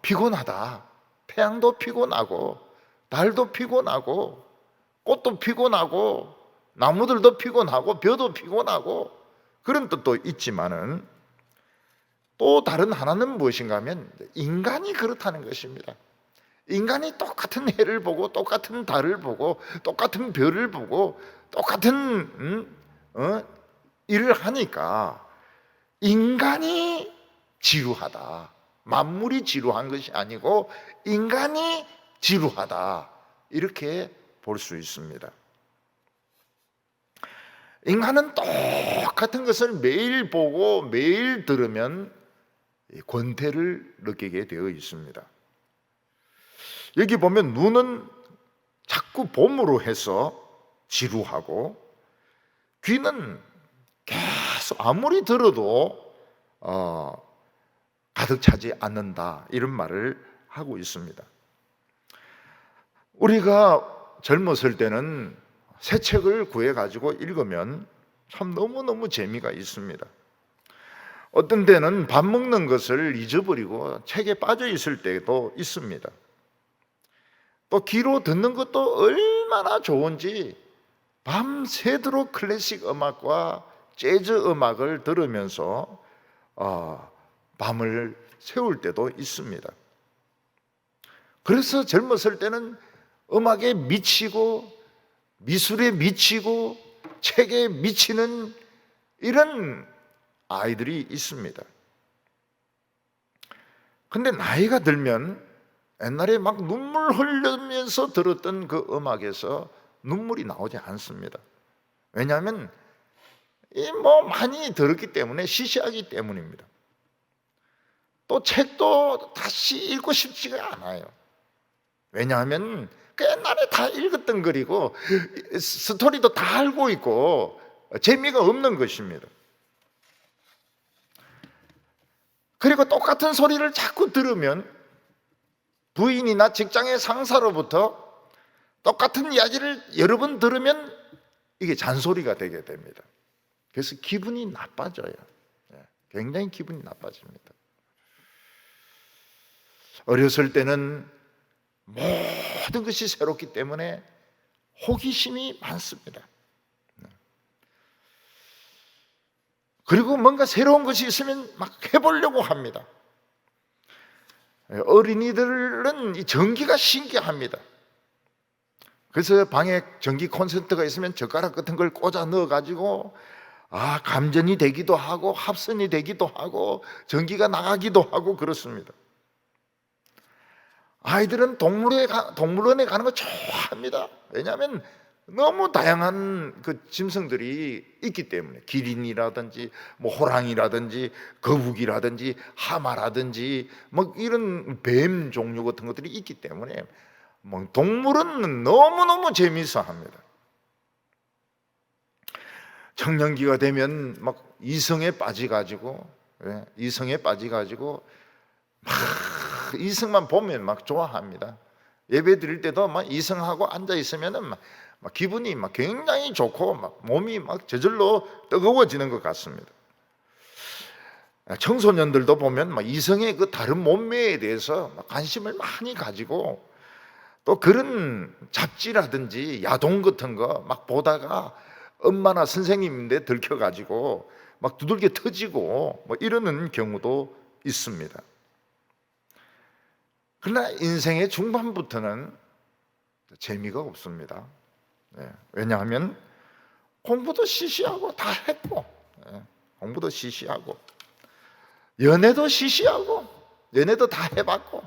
피곤하다. 태양도 피곤하고 달도 피곤하고 꽃도 피곤하고 나무들도 피곤하고 벼도 피곤하고, 그런 뜻도 있지만은 또 다른 하나는 무엇인가 하면 인간이 그렇다는 것입니다. 인간이 똑같은 해를 보고 똑같은 달을 보고 똑같은 별을 보고 똑같은 일을 하니까 인간이 지루하다. 만물이 지루한 것이 아니고 인간이 지루하다, 이렇게 볼 수 있습니다. 인간은 똑같은 것을 매일 보고 매일 들으면 권태를 느끼게 되어 있습니다. 여기 보면 눈은 자꾸 봄으로 해서 지루하고, 귀는 계속 아무리 들어도 가득 차지 않는다, 이런 말을 하고 있습니다. 우리가 젊었을 때는 새 책을 구해가지고 읽으면 참 너무너무 재미가 있습니다. 어떤 때는 밥 먹는 것을 잊어버리고 책에 빠져 있을 때도 있습니다. 또 귀로 듣는 것도 얼마나 좋은지 밤새도록 클래식 음악과 재즈 음악을 들으면서 밤을 새울 때도 있습니다. 그래서 젊었을 때는 음악에 미치고 미술에 미치고 책에 미치는 이런 아이들이 있습니다. 근데 나이가 들면 옛날에 막 눈물 흘리면서 들었던 그 음악에서 눈물이 나오지 않습니다. 왜냐하면 많이 들었기 때문에, 시시하기 때문입니다. 또 책도 다시 읽고 싶지가 않아요. 왜냐하면 그 옛날에 다 읽었던 글이고 스토리도 다 알고 있고 재미가 없는 것입니다. 그리고 똑같은 소리를 자꾸 들으면 부인이나 직장의 상사로부터 똑같은 이야기를 여러 번 들으면 이게 잔소리가 되게 됩니다. 그래서 기분이 나빠져요. 굉장히 기분이 나빠집니다. 어렸을 때는 모든 것이 새롭기 때문에 호기심이 많습니다. 그리고 뭔가 새로운 것이 있으면 막 해보려고 합니다. 어린이들은 이 전기가 신기합니다. 그래서 방에 전기 콘센트가 있으면 젓가락 같은 걸 꽂아 넣어가지고 감전이 되기도 하고 합선이 되기도 하고 전기가 나가기도 하고 그렇습니다. 아이들은 동물원에 가는 거 좋아합니다. 왜냐하면 너무 다양한 그 짐승들이 있기 때문에, 기린이라든지 뭐 호랑이라든지 거북이라든지 하마라든지 뭐 이런 뱀 종류 같은 것들이 있기 때문에 뭐 동물은 너무너무 재미있어 합니다. 청년기가 되면 막 이성에 빠져가지고 막 이성만 보면 막 좋아합니다. 예배 드릴 때도 막 이성하고 앉아 있으면은 막 기분이 막 굉장히 좋고 막 몸이 막 저절로 뜨거워지는 것 같습니다. 청소년들도 보면 막 이성의 그 다른 몸매에 대해서 막 관심을 많이 가지고 또 그런 잡지라든지 야동 같은 거 막 보다가 엄마나 선생님인데 들켜가지고 막 두들겨 터지고 뭐 이러는 경우도 있습니다. 그러나 인생의 중반부터는 재미가 없습니다. 왜냐하면 공부도 시시하고 다 했고, 공부도 시시하고 연애도 시시하고 연애도 다 해봤고,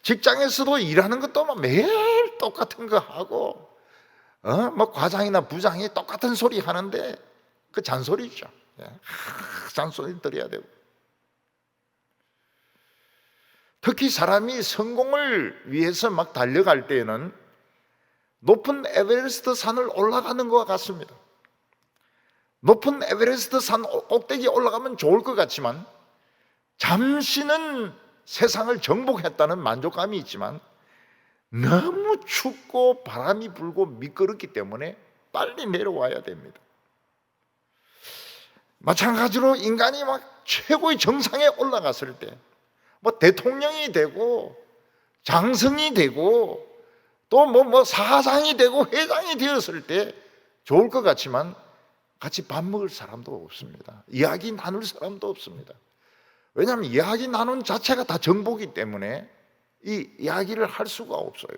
직장에서도 일하는 것도 막 매일 똑같은 거 하고, 뭐 과장이나 부장이 똑같은 소리 하는데 그 잔소리죠. 잔소리 들어야 되고, 특히 사람이 성공을 위해서 막 달려갈 때에는 높은 에베레스트 산을 올라가는 것과 같습니다. 높은 에베레스트 산 꼭대기에 올라가면 좋을 것 같지만 잠시는 세상을 정복했다는 만족감이 있지만 너무 춥고 바람이 불고 미끄럽기 때문에 빨리 내려와야 됩니다. 마찬가지로 인간이 막 최고의 정상에 올라갔을 때, 뭐 대통령이 되고 장성이 되고 또 뭐 사장이 되고 회장이 되었을 때 좋을 것 같지만 같이 밥 먹을 사람도 없습니다. 이야기 나눌 사람도 없습니다. 왜냐하면 이야기 나누는 자체가 다 정보기 때문에 이 이야기를 할 수가 없어요.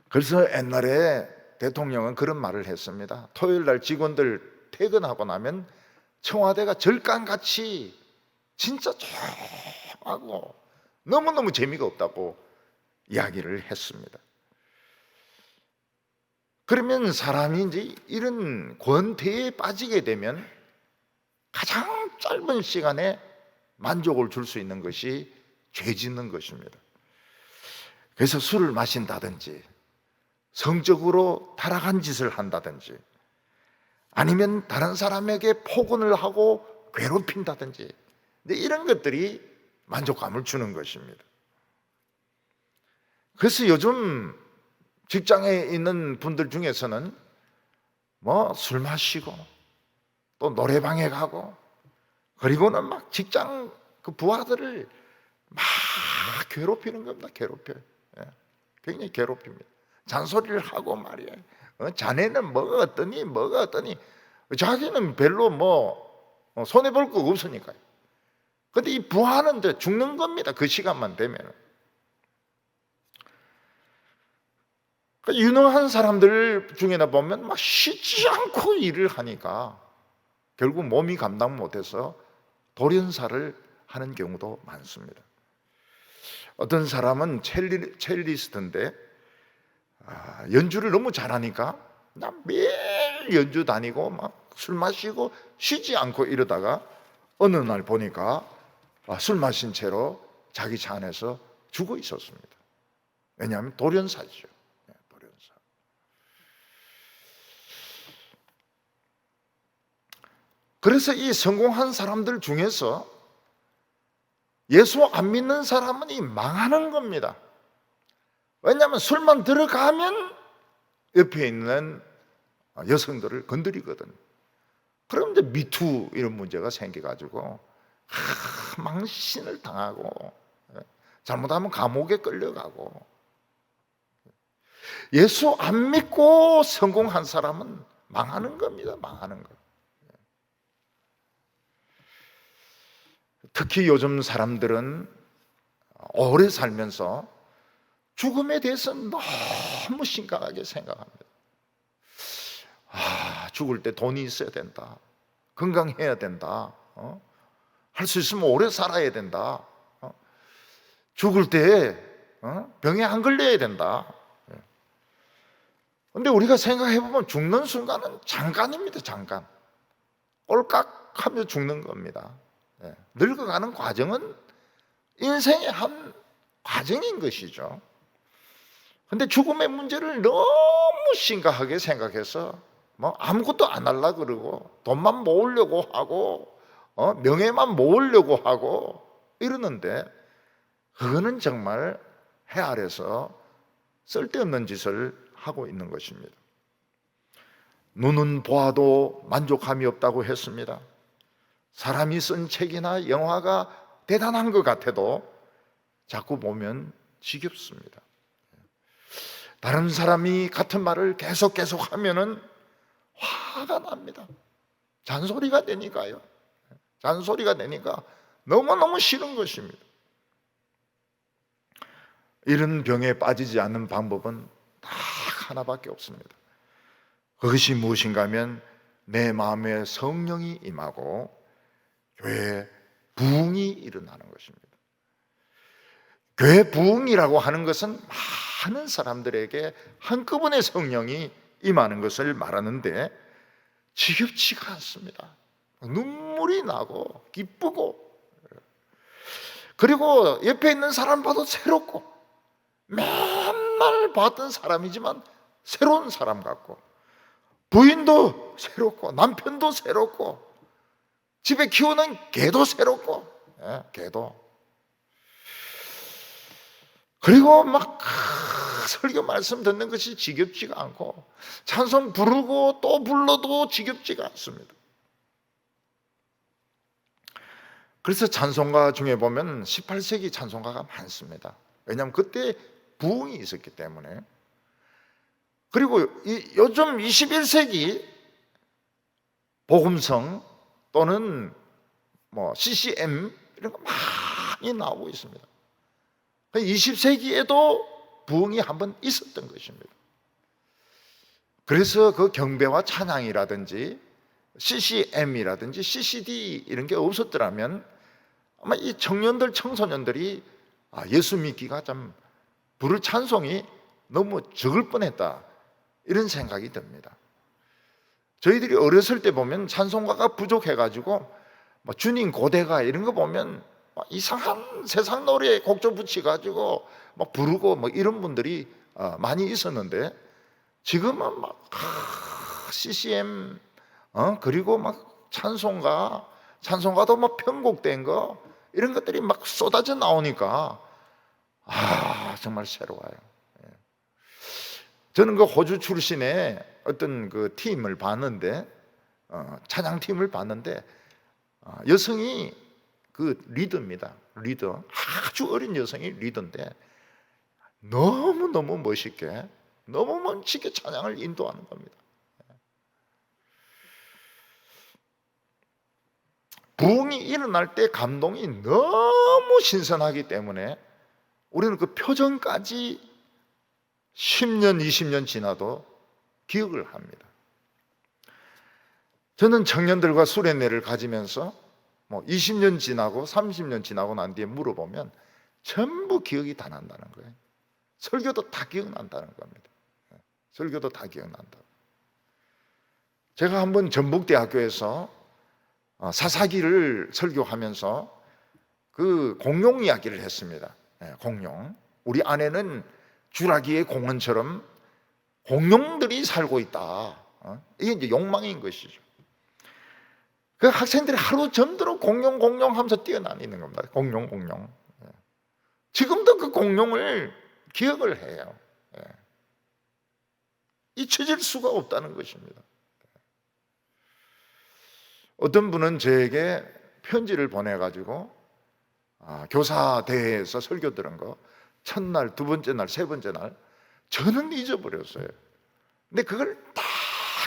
그래서 옛날에 대통령은 그런 말을 했습니다. 토요일 날 직원들 퇴근하고 나면 청와대가 절간같이 진짜 조용하고 너무너무 재미가 없다고 이야기를 했습니다. 그러면 사람이 이제 이런 권태에 빠지게 되면 가장 짧은 시간에 만족을 줄 수 있는 것이 죄 짓는 것입니다. 그래서 술을 마신다든지 성적으로 타락한 짓을 한다든지 아니면 다른 사람에게 폭언을 하고 괴롭힌다든지 이런 것들이 만족감을 주는 것입니다. 그래서 요즘 직장에 있는 분들 중에서는 뭐 술 마시고 또 노래방에 가고 그리고는 막 직장 그 부하들을 막 괴롭히는 겁니다. 괴롭혀요. 굉장히 괴롭힙니다. 잔소리를 하고 말이에요. 자네는 뭐가 어떠니 자기는 별로 뭐 손해볼 거 없으니까요. 근데 이 부하는 이제 죽는 겁니다. 그 시간만 되면. 유능한 사람들 중에나 보면 막 쉬지 않고 일을 하니까 결국 몸이 감당 못해서 돌연사를 하는 경우도 많습니다. 어떤 사람은 첼리스트인데 연주를 너무 잘하니까 그냥 매일 연주 다니고 막 술 마시고 쉬지 않고 이러다가 어느 날 보니까 술 마신 채로 자기 차 안에서 죽어 있었습니다. 왜냐하면 돌연사죠. 돌연사. 그래서 이 성공한 사람들 중에서 예수 안 믿는 사람은 이 망하는 겁니다. 왜냐하면 술만 들어가면 옆에 있는 여성들을 건드리거든. 그럼 이제 미투 이런 문제가 생겨가지고 망신을 당하고 잘못하면 감옥에 끌려가고. 예수 안 믿고 성공한 사람은 망하는 겁니다. 망하는 거. 특히 요즘 사람들은 오래 살면서 죽음에 대해서 너무 심각하게 생각합니다. 죽을 때 돈이 있어야 된다. 건강해야 된다. 할 수 있으면 오래 살아야 된다. 죽을 때 병에 안 걸려야 된다. 그런데 우리가 생각해보면 죽는 순간은 잠깐입니다. 잠깐. 꼴깍하며 죽는 겁니다. 늙어가는 과정은 인생의 한 과정인 것이죠. 그런데 죽음의 문제를 너무 심각하게 생각해서 아무것도 안 하려고 그러고 돈만 모으려고 하고 명예만 모으려고 하고 이러는데, 그거는 정말 해 아래서 쓸데없는 짓을 하고 있는 것입니다. 눈은 보아도 만족함이 없다고 했습니다. 사람이 쓴 책이나 영화가 대단한 것 같아도 자꾸 보면 지겹습니다. 다른 사람이 같은 말을 계속 하면은 화가 납니다. 잔소리가 되니까요. 잔소리가 되니까 너무너무 싫은 것입니다. 이런 병에 빠지지 않는 방법은 딱 하나밖에 없습니다. 그것이 무엇인가 하면 내 마음에 성령이 임하고 교회에 부흥이 일어나는 것입니다. 교회 부흥이라고 하는 것은 많은 사람들에게 한꺼번에 성령이 임하는 것을 말하는데 지겹지가 않습니다. 눈물이 나고 기쁘고, 그리고 옆에 있는 사람 봐도 새롭고, 맨날 봤던 사람이지만 새로운 사람 같고, 부인도 새롭고 남편도 새롭고 집에 키우는 개도 새롭고, 개도. 그리고 막 설교 말씀 듣는 것이 지겹지가 않고, 찬송 부르고 또 불러도 지겹지가 않습니다. 그래서 찬송가 중에 보면 18세기 찬송가가 많습니다. 왜냐하면 그때 부흥이 있었기 때문에. 그리고 요즘 21세기 복음성 또는 CCM 이런 거 많이 나오고 있습니다. 20세기에도 부흥이 한번 있었던 것입니다. 그래서 그 경배와 찬양이라든지 CCM이라든지 CCD 이런 게 없었더라면 아마 이 청년들, 청소년들이 예수 믿기가 참 부를 찬송이 너무 적을 뻔했다, 이런 생각이 듭니다. 저희들이 어렸을 때 보면 찬송가가 부족해가지고 주님 고대가 이런 거 보면 이상한 세상 노래 곡조 붙여가지고 부르고 이런 분들이 많이 있었는데, 지금은 CCM 그리고 찬송가도 편곡된 거 이런 것들이 쏟아져 나오니까 정말 새로워요. 저는 그 호주 출신의 어떤 그 팀을 봤는데, 찬양팀을 봤는데, 여성이 그 리더입니다. 리더. 아주 어린 여성이 리더인데 너무너무 멋있게, 너무 멋지게 찬양을 인도하는 겁니다. 부흥이 일어날 때 감동이 너무 신선하기 때문에 우리는 그 표정까지 10년, 20년 지나도 기억을 합니다. 저는 청년들과 수련회를 가지면서 20년 지나고 30년 지나고 난 뒤에 물어보면 전부 기억이 다 난다는 거예요. 설교도 다 기억난다는 겁니다. 설교도 다 기억난다. 제가 한번 전북대학교에서 사사기를 설교하면서 그 공룡 이야기를 했습니다. 공룡. 우리 안에는 주라기의 공원처럼 공룡들이 살고 있다. 이게 이제 욕망인 것이죠. 그 학생들이 하루 전도록 공룡 하면서 뛰어다니는 겁니다. 공룡. 지금도 그 공룡을 기억을 해요. 잊혀질 수가 없다는 것입니다. 어떤 분은 저에게 편지를 보내가지고 교사 대회에서 설교 들은 거 첫날, 두 번째 날, 세 번째 날 저는 잊어버렸어요. 근데 그걸 다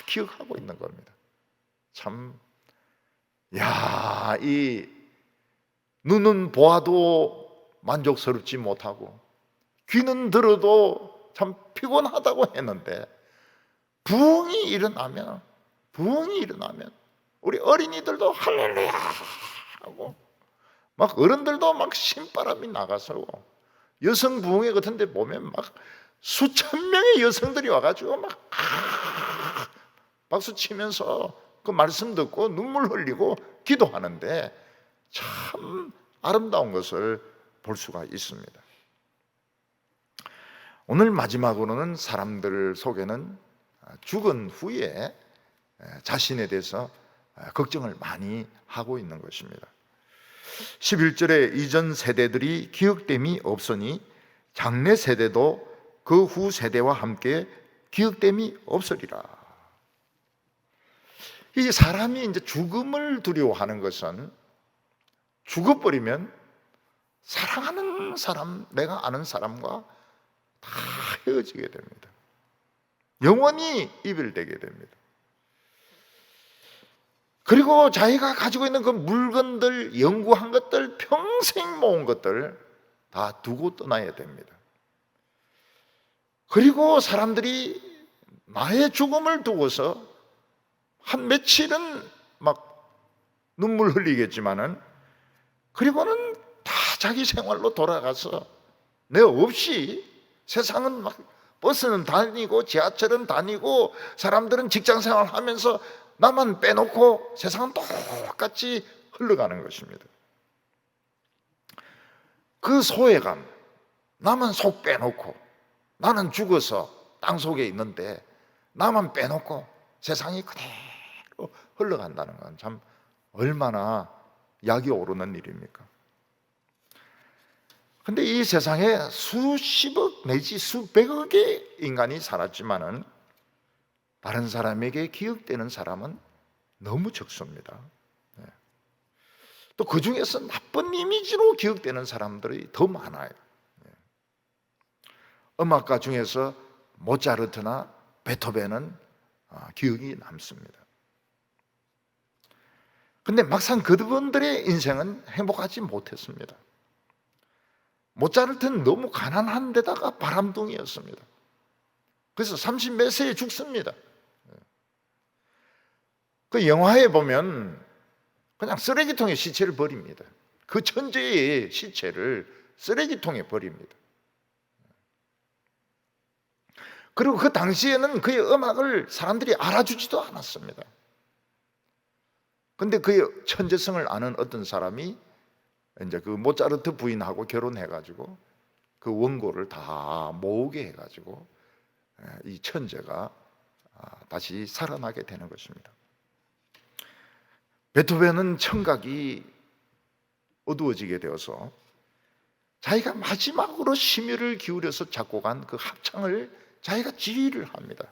기억하고 있는 겁니다. 참, 이 눈은 보아도 만족스럽지 못하고 귀는 들어도 참 피곤하다고 했는데 부흥이 일어나면 우리 어린이들도 할렐루야 하고 막 어른들도 막 신바람이 나가서 여성 부흥회 같은 데 보면 막 수천 명의 여성들이 와가지고 막 박수 치면서 그 말씀 듣고 눈물 흘리고 기도하는데 참 아름다운 것을 볼 수가 있습니다. 오늘 마지막으로는 사람들 속에는 죽은 후에 자신에 대해서 걱정을 많이 하고 있는 것입니다. 11절에 이전 세대들이 기억됨이 없으니 장래 세대도 그 후 세대와 함께 기억됨이 없으리라. 이 사람이 이제 죽음을 두려워하는 것은 죽어버리면 사랑하는 사람, 내가 아는 사람과 다 헤어지게 됩니다. 영원히 이별되게 됩니다. 그리고 자기가 가지고 있는 그 물건들, 연구한 것들, 평생 모은 것들 다 두고 떠나야 됩니다. 그리고 사람들이 나의 죽음을 두고서 한 며칠은 막 눈물 흘리겠지만은 그리고는 다 자기 생활로 돌아가서 내 없이 세상은 막 버스는 다니고 지하철은 다니고 사람들은 직장 생활하면서 나만 빼놓고 세상은 똑같이 흘러가는 것입니다. 그 소외감, 나만 속 빼놓고 나는 죽어서 땅속에 있는데 나만 빼놓고 세상이 그대로 흘러간다는 건 참 얼마나 약이 오르는 일입니까? 근데 이 세상에 수십억 내지 수백억의 인간이 살았지만은 다른 사람에게 기억되는 사람은 너무 적습니다. 또 그 중에서 나쁜 이미지로 기억되는 사람들이 더 많아요. 음악가 중에서 모차르트나 베토벤은 기억이 남습니다. 근데 막상 그분들의 인생은 행복하지 못했습니다. 모차르트는 너무 가난한 데다가 바람둥이였습니다. 그래서 30 몇 세에 죽습니다. 그 영화에 보면 그냥 쓰레기통에 시체를 버립니다. 그 천재의 시체를 쓰레기통에 버립니다. 그리고 그 당시에는 그의 음악을 사람들이 알아주지도 않았습니다. 근데 그의 천재성을 아는 어떤 사람이 이제 그 모차르트 부인하고 결혼해가지고 그 원고를 다 모으게 해가지고 이 천재가 다시 살아나게 되는 것입니다. 베토벤은 청각이 어두워지게 되어서 자기가 마지막으로 심혈을 기울여서 작곡한 그 합창을 자기가 지휘를 합니다.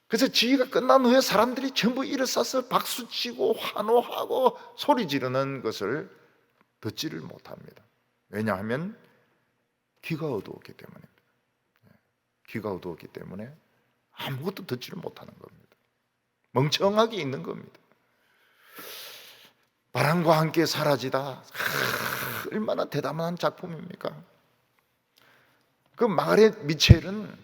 그래서 지휘가 끝난 후에 사람들이 전부 일어서서 박수치고 환호하고 소리 지르는 것을 듣지를 못합니다. 왜냐하면 귀가 어두웠기 때문입니다. 귀가 어두웠기 때문에 아무것도 듣지를 못하는 겁니다. 멍청하게 있는 겁니다. 바람과 함께 사라지다, 얼마나 대담한 작품입니까? 그 마가렛 미첼은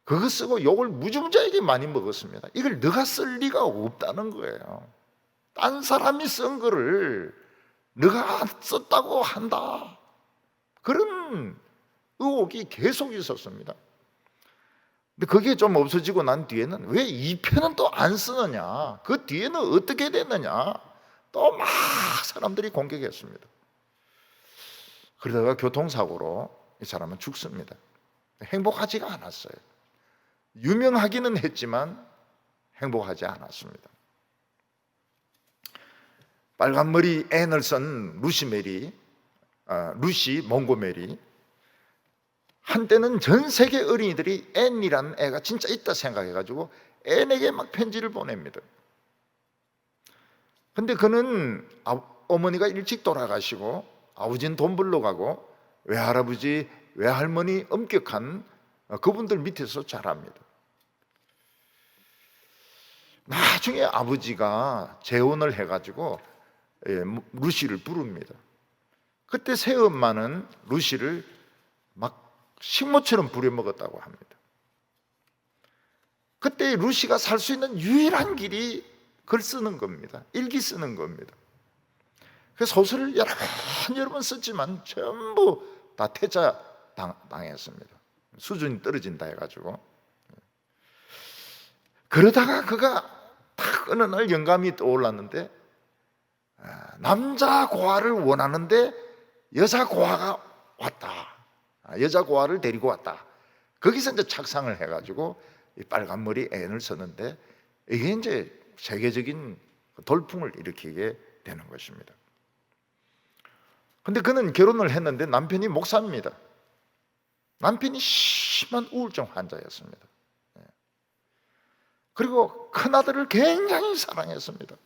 그거 쓰고 욕을 무지무지하게 많이 먹었습니다. 이걸 너가 쓸 리가 없다는 거예요. 딴 사람이 쓴 거를 너가 썼다고 한다, 그런 의혹이 계속 있었습니다. 근데 그게 좀 없어지고 난 뒤에는 왜 이 편은 또 안 쓰느냐, 그 뒤에는 어떻게 됐느냐, 또 막 사람들이 공격했습니다. 그러다가 교통사고로 이 사람은 죽습니다. 행복하지가 않았어요. 유명하기는 했지만 행복하지 않았습니다. 빨간머리 애널슨 루시 몽고메리, 한때는 전 세계 어린이들이 앤이라는 애가 진짜 있다 생각해가지고 앤에게 막 편지를 보냅니다. 근데 그는 어머니가 일찍 돌아가시고 아버지는 돈 벌러 가고 외할아버지, 외할머니 엄격한 그분들 밑에서 자랍니다. 나중에 아버지가 재혼을 해가지고 루시를 부릅니다. 그때 새엄마는 루시를 막 식모처럼 부려먹었다고 합니다. 그때 루시가 살 수 있는 유일한 길이 글 쓰는 겁니다. 일기 쓰는 겁니다. 그 소설을 여러 번 썼지만 전부 다 퇴짜 당했습니다. 수준이 떨어진다 해가지고. 그러다가 그가 딱 어느 날 영감이 떠올랐는데, 남자 고아를 원하는데 여자 고아가 왔다. 여자 고아를 데리고 왔다. 거기서 이제 착상을 해가지고 이 빨간 머리 앤을 썼는데, 이게 이제 세계적인 돌풍을 일으키게 되는 것입니다. 근데 그는 결혼을 했는데 남편이 목사입니다. 남편이 심한 우울증 환자였습니다. 그리고 큰아들을 굉장히 사랑했습니다.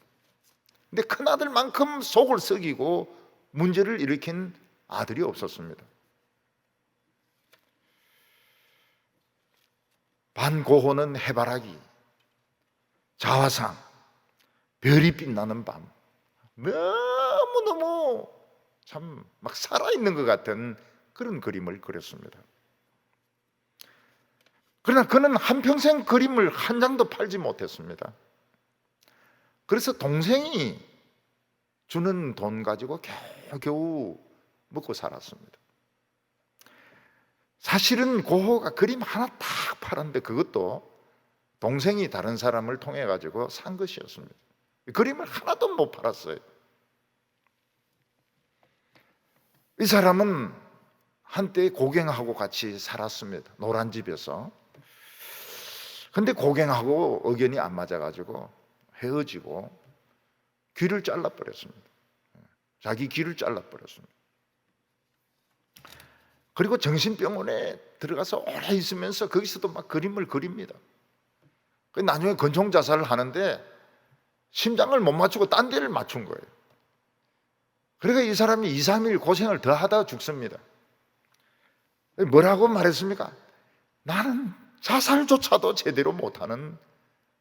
근데 큰아들만큼 속을 썩이고 문제를 일으킨 아들이 없었습니다. 반고호는 해바라기, 자화상, 별이 빛나는 밤, 너무너무 참 막 살아있는 것 같은 그런 그림을 그렸습니다. 그러나 그는 한평생 그림을 한 장도 팔지 못했습니다. 그래서 동생이 주는 돈 가지고 겨우 먹고 살았습니다. 사실은 고호가 그림 하나 딱 팔았는데 그것도 동생이 다른 사람을 통해 가지고 산 것이었습니다. 그림을 하나도 못 팔았어요. 이 사람은 한때 고갱하고 같이 살았습니다. 노란 집에서. 근데 고갱하고 의견이 안 맞아가지고 헤어지고 귀를 잘라버렸습니다. 자기 귀를 잘라버렸습니다. 그리고 정신병원에 들어가서 오래 있으면서 거기서도 막 그림을 그립니다. 나중에 근총자살을 하는데 심장을 못 맞추고 딴 데를 맞춘 거예요. 그러니까 이 사람이 2, 3일 고생을 더 하다 죽습니다. 뭐라고 말했습니까? 나는 자살조차도 제대로 못하는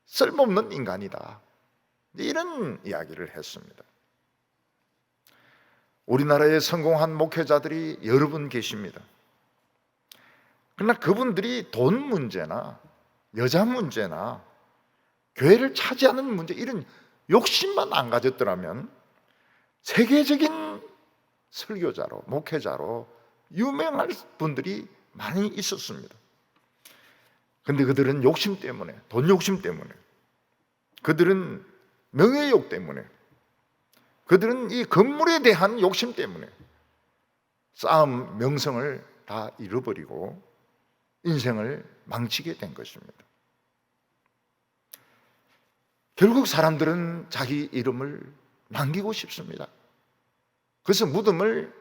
쓸모없는 인간이다. 이런 이야기를 했습니다. 우리나라에 성공한 목회자들이 여러 분 계십니다. 그러나 그분들이 돈 문제나 여자 문제나 교회를 차지하는 문제, 이런 욕심만 안 가졌더라면 세계적인 설교자로, 목회자로 유명할 분들이 많이 있었습니다. 근데 그들은 욕심 때문에, 돈 욕심 때문에, 그들은 명예욕 때문에, 그들은 이 건물에 대한 욕심 때문에 쌓은 명성을 다 잃어버리고 인생을 망치게 된 것입니다. 결국 사람들은 자기 이름을 남기고 싶습니다. 그래서 무덤을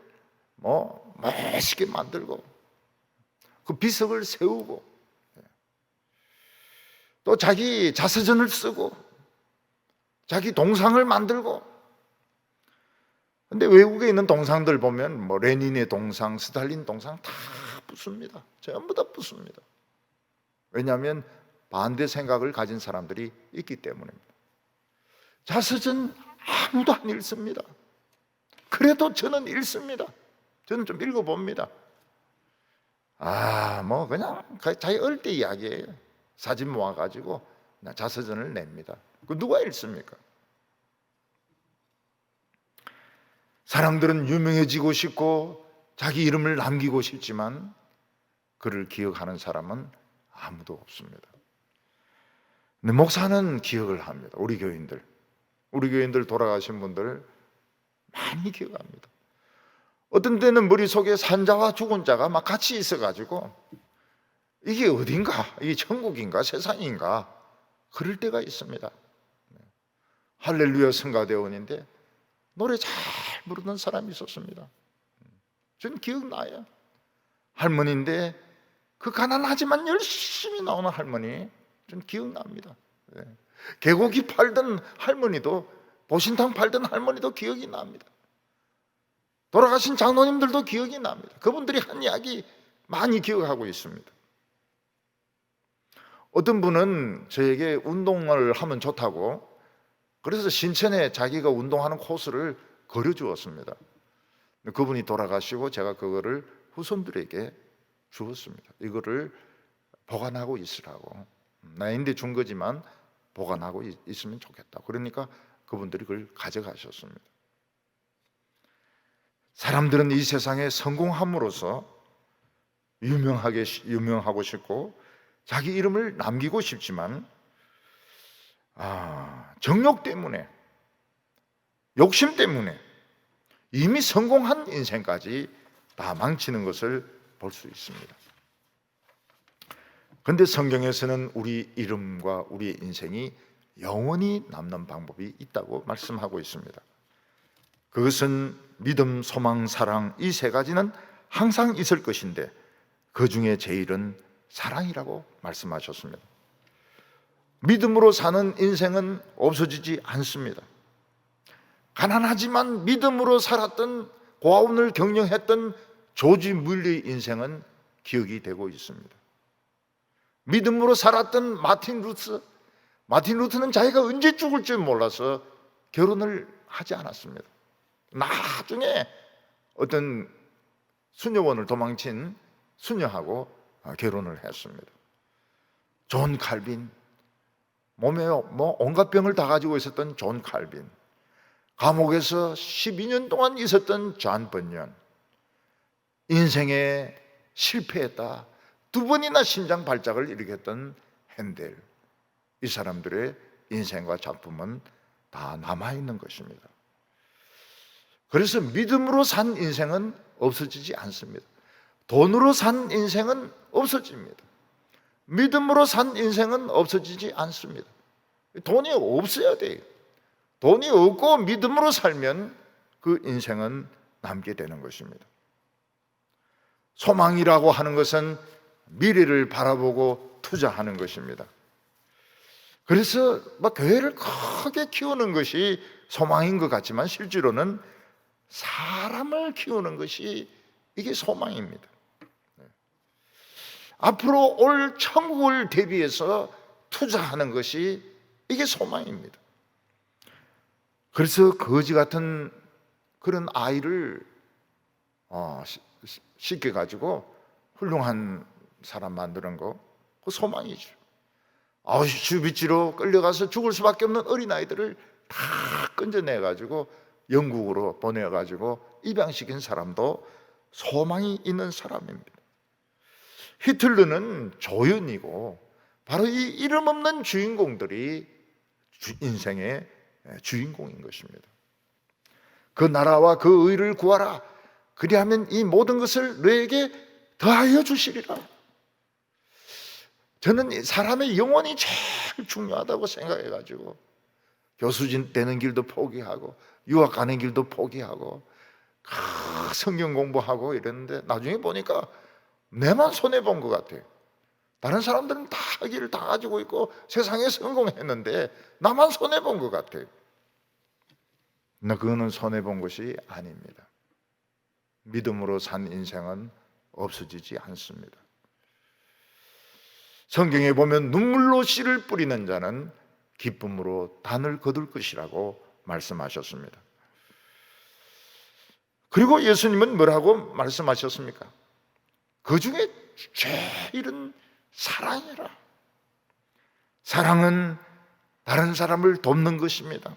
멋있게 만들고 그 비석을 세우고 또 자기 자서전을 쓰고 자기 동상을 만들고. 근데 외국에 있는 동상들 보면 레닌의 동상, 스탈린 동상 다 부숩니다. 전부 다 부숩니다. 왜냐하면 반대 생각을 가진 사람들이 있기 때문입니다. 자서전 아무도 안 읽습니다. 그래도 저는 읽습니다. 저는 좀 읽어봅니다. 그냥 자기 어릴 때 이야기예요. 사진 모아가지고 자서전을 냅니다. 그 누가 읽습니까? 사람들은 유명해지고 싶고 자기 이름을 남기고 싶지만 그를 기억하는 사람은 아무도 없습니다. 근데 목사는 기억을 합니다. 우리 교인들 돌아가신 분들 많이 기억합니다. 어떤 때는 머릿속에 산자와 죽은 자가 막 같이 있어가지고 이게 어딘가, 이게 천국인가 세상인가 그럴 때가 있습니다. 할렐루야 성가대원인데 노래 잘 부르는 사람이 있었습니다. 저는 기억나요. 할머니인데 그 가난하지만 열심히 나오는 할머니 좀 기억납니다. 개고기 팔던 할머니도, 보신탕 팔던 할머니도 기억이 납니다. 돌아가신 장로님들도 기억이 납니다. 그분들이 한 이야기 많이 기억하고 있습니다. 어떤 분은 저에게 운동을 하면 좋다고, 그래서 신천에 자기가 운동하는 코스를 그려주었습니다. 그분이 돌아가시고 제가 그거를 후손들에게 주었습니다. 이거를 보관하고 있으라고. 나인데 준 거지만 보관하고 있으면 좋겠다. 그러니까 그분들이 그걸 가져가셨습니다. 사람들은 이 세상에 성공함으로써 유명하고 싶고 자기 이름을 남기고 싶지만 정욕 때문에, 욕심 때문에 이미 성공한 인생까지 다 망치는 것을 볼 수 있습니다. 그런데 성경에서는 우리 이름과 우리의 인생이 영원히 남는 방법이 있다고 말씀하고 있습니다. 그것은 믿음, 소망, 사랑, 이 세 가지는 항상 있을 것인데 그 중에 제일은 사랑이라고 말씀하셨습니다. 믿음으로 사는 인생은 없어지지 않습니다. 가난하지만 믿음으로 살았던, 고아원을 경영했던 조지 물리의 인생은 기억이 되고 있습니다. 믿음으로 살았던 마틴 루트는 자기가 언제 죽을 줄 몰라서 결혼을 하지 않았습니다. 나중에 어떤 수녀원을 도망친 수녀하고 결혼을 했습니다. 존 칼빈, 몸에 온갖 병을 다 가지고 있었던 존 칼빈, 감옥에서 12년 동안 있었던 존 번연, 인생에 실패했다 2번이나 심장 발작을 일으켰던 핸델, 이 사람들의 인생과 작품은 다 남아있는 것입니다. 그래서 믿음으로 산 인생은 없어지지 않습니다. 돈으로 산 인생은 없어집니다. 믿음으로 산 인생은 없어지지 않습니다. 돈이 없어야 돼요. 돈이 없고 믿음으로 살면 그 인생은 남게 되는 것입니다. 소망이라고 하는 것은 미래를 바라보고 투자하는 것입니다. 그래서 교회를 크게 키우는 것이 소망인 것 같지만 실제로는 사람을 키우는 것이 이게 소망입니다. 앞으로 올 천국을 대비해서 투자하는 것이 이게 소망입니다. 그래서 거지 같은 그런 아이를 씻겨가지고 훌륭한 사람 만드는 거, 그 소망이죠. 아우슈비츠로 끌려가서 죽을 수밖에 없는 어린아이들을 다 건져내가지고 영국으로 보내가지고 입양시킨 사람도 소망이 있는 사람입니다. 히틀러는 조연이고 바로 이 이름 없는 주인공들이 인생의 주인공인 것입니다. 그 나라와 그 의를 구하라. 그리하면 이 모든 것을 너에게 더하여 주시리라. 저는 사람의 영혼이 제일 중요하다고 생각해가지고 교수진 되는 길도 포기하고 유학 가는 길도 포기하고 성경 공부하고 이랬는데 나중에 보니까 내만 손해본 것 같아요. 다른 사람들은 다 길을 다 가지고 있고 세상에 성공했는데 나만 손해본 것 같아요. 근데 그거는 손해본 것이 아닙니다. 믿음으로 산 인생은 없어지지 않습니다. 성경에 보면 눈물로 씨를 뿌리는 자는 기쁨으로 단을 거둘 것이라고 말씀하셨습니다. 그리고 예수님은 뭐라고 말씀하셨습니까? 그 중에 제일은 사랑이라. 사랑은 다른 사람을 돕는 것입니다.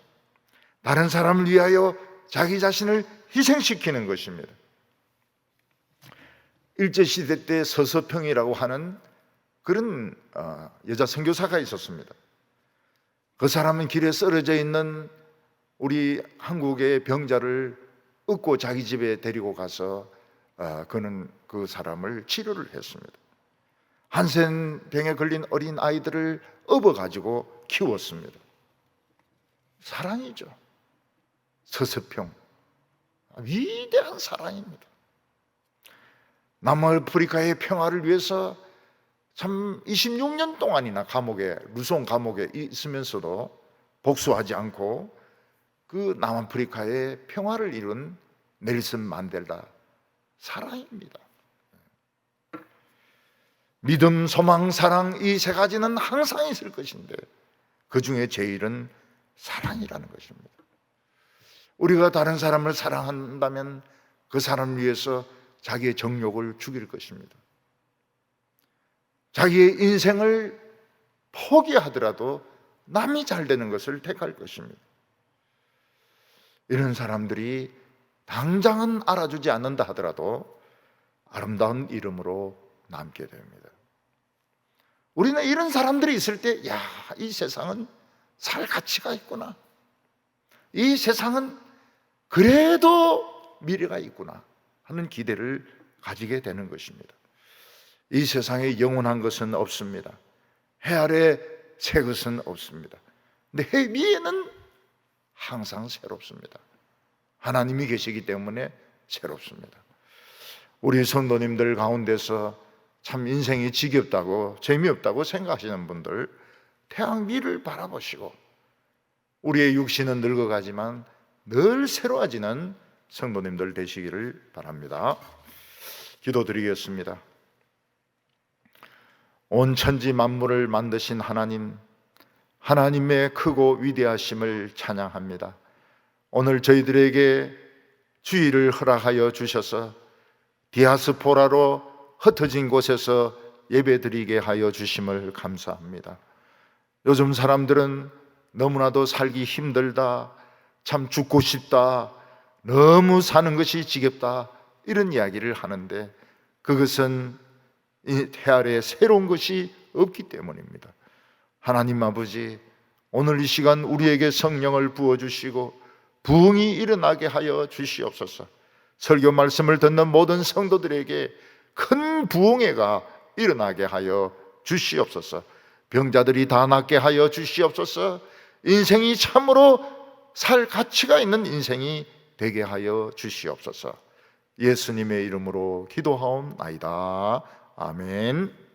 다른 사람을 위하여 자기 자신을 희생시키는 것입니다. 일제시대 때 서서평이라고 하는 그런 여자 선교사가 있었습니다. 그 사람은 길에 쓰러져 있는 우리 한국의 병자를 업고 자기 집에 데리고 가서 그는 그 사람을 치료를 했습니다. 한센병에 걸린 어린 아이들을 업어가지고 키웠습니다. 사랑이죠. 서서평, 위대한 사랑입니다. 남아프리카의 평화를 위해서 참 26년 동안이나 루송 감옥에 있으면서도 복수하지 않고 그 남아프리카의 평화를 이룬 넬슨 만델라 사랑입니다. 믿음, 소망, 사랑, 이 세 가지는 항상 있을 것인데 그 중에 제일은 사랑이라는 것입니다. 우리가 다른 사람을 사랑한다면 그 사람을 위해서 자기의 정욕을 죽일 것입니다. 자기의 인생을 포기하더라도 남이 잘 되는 것을 택할 것입니다. 이런 사람들이 당장은 알아주지 않는다 하더라도 아름다운 이름으로 남게 됩니다. 우리는 이런 사람들이 있을 때, 야, 이 세상은 살 가치가 있구나. 이 세상은 그래도 미래가 있구나 하는 기대를 가지게 되는 것입니다. 이 세상에 영원한 것은 없습니다. 해 아래 새 것은 없습니다. 근데 해 위에는 항상 새롭습니다. 하나님이 계시기 때문에 새롭습니다. 우리 성도님들 가운데서 참 인생이 지겹다고 재미없다고 생각하시는 분들, 태양 위를 바라보시고 우리의 육신은 늙어가지만 늘 새로워지는 성도님들 되시기를 바랍니다. 기도드리겠습니다. 온 천지 만물을 만드신 하나님, 하나님의 크고 위대하심을 찬양합니다. 오늘 저희들에게 주의를 허락하여 주셔서 디아스포라로 흩어진 곳에서 예배드리게 하여 주심을 감사합니다. 요즘 사람들은 너무나도 살기 힘들다, 참 죽고 싶다, 너무 사는 것이 지겹다, 이런 이야기를 하는데 그것은 이 태아래 새로운 것이 없기 때문입니다. 하나님 아버지, 오늘 이 시간 우리에게 성령을 부어주시고 부흥이 일어나게 하여 주시옵소서. 설교 말씀을 듣는 모든 성도들에게 큰 부흥회가 일어나게 하여 주시옵소서. 병자들이 다 낫게 하여 주시옵소서. 인생이 참으로 살 가치가 있는 인생이 되게 하여 주시옵소서. 예수님의 이름으로 기도하옵나이다. 아멘.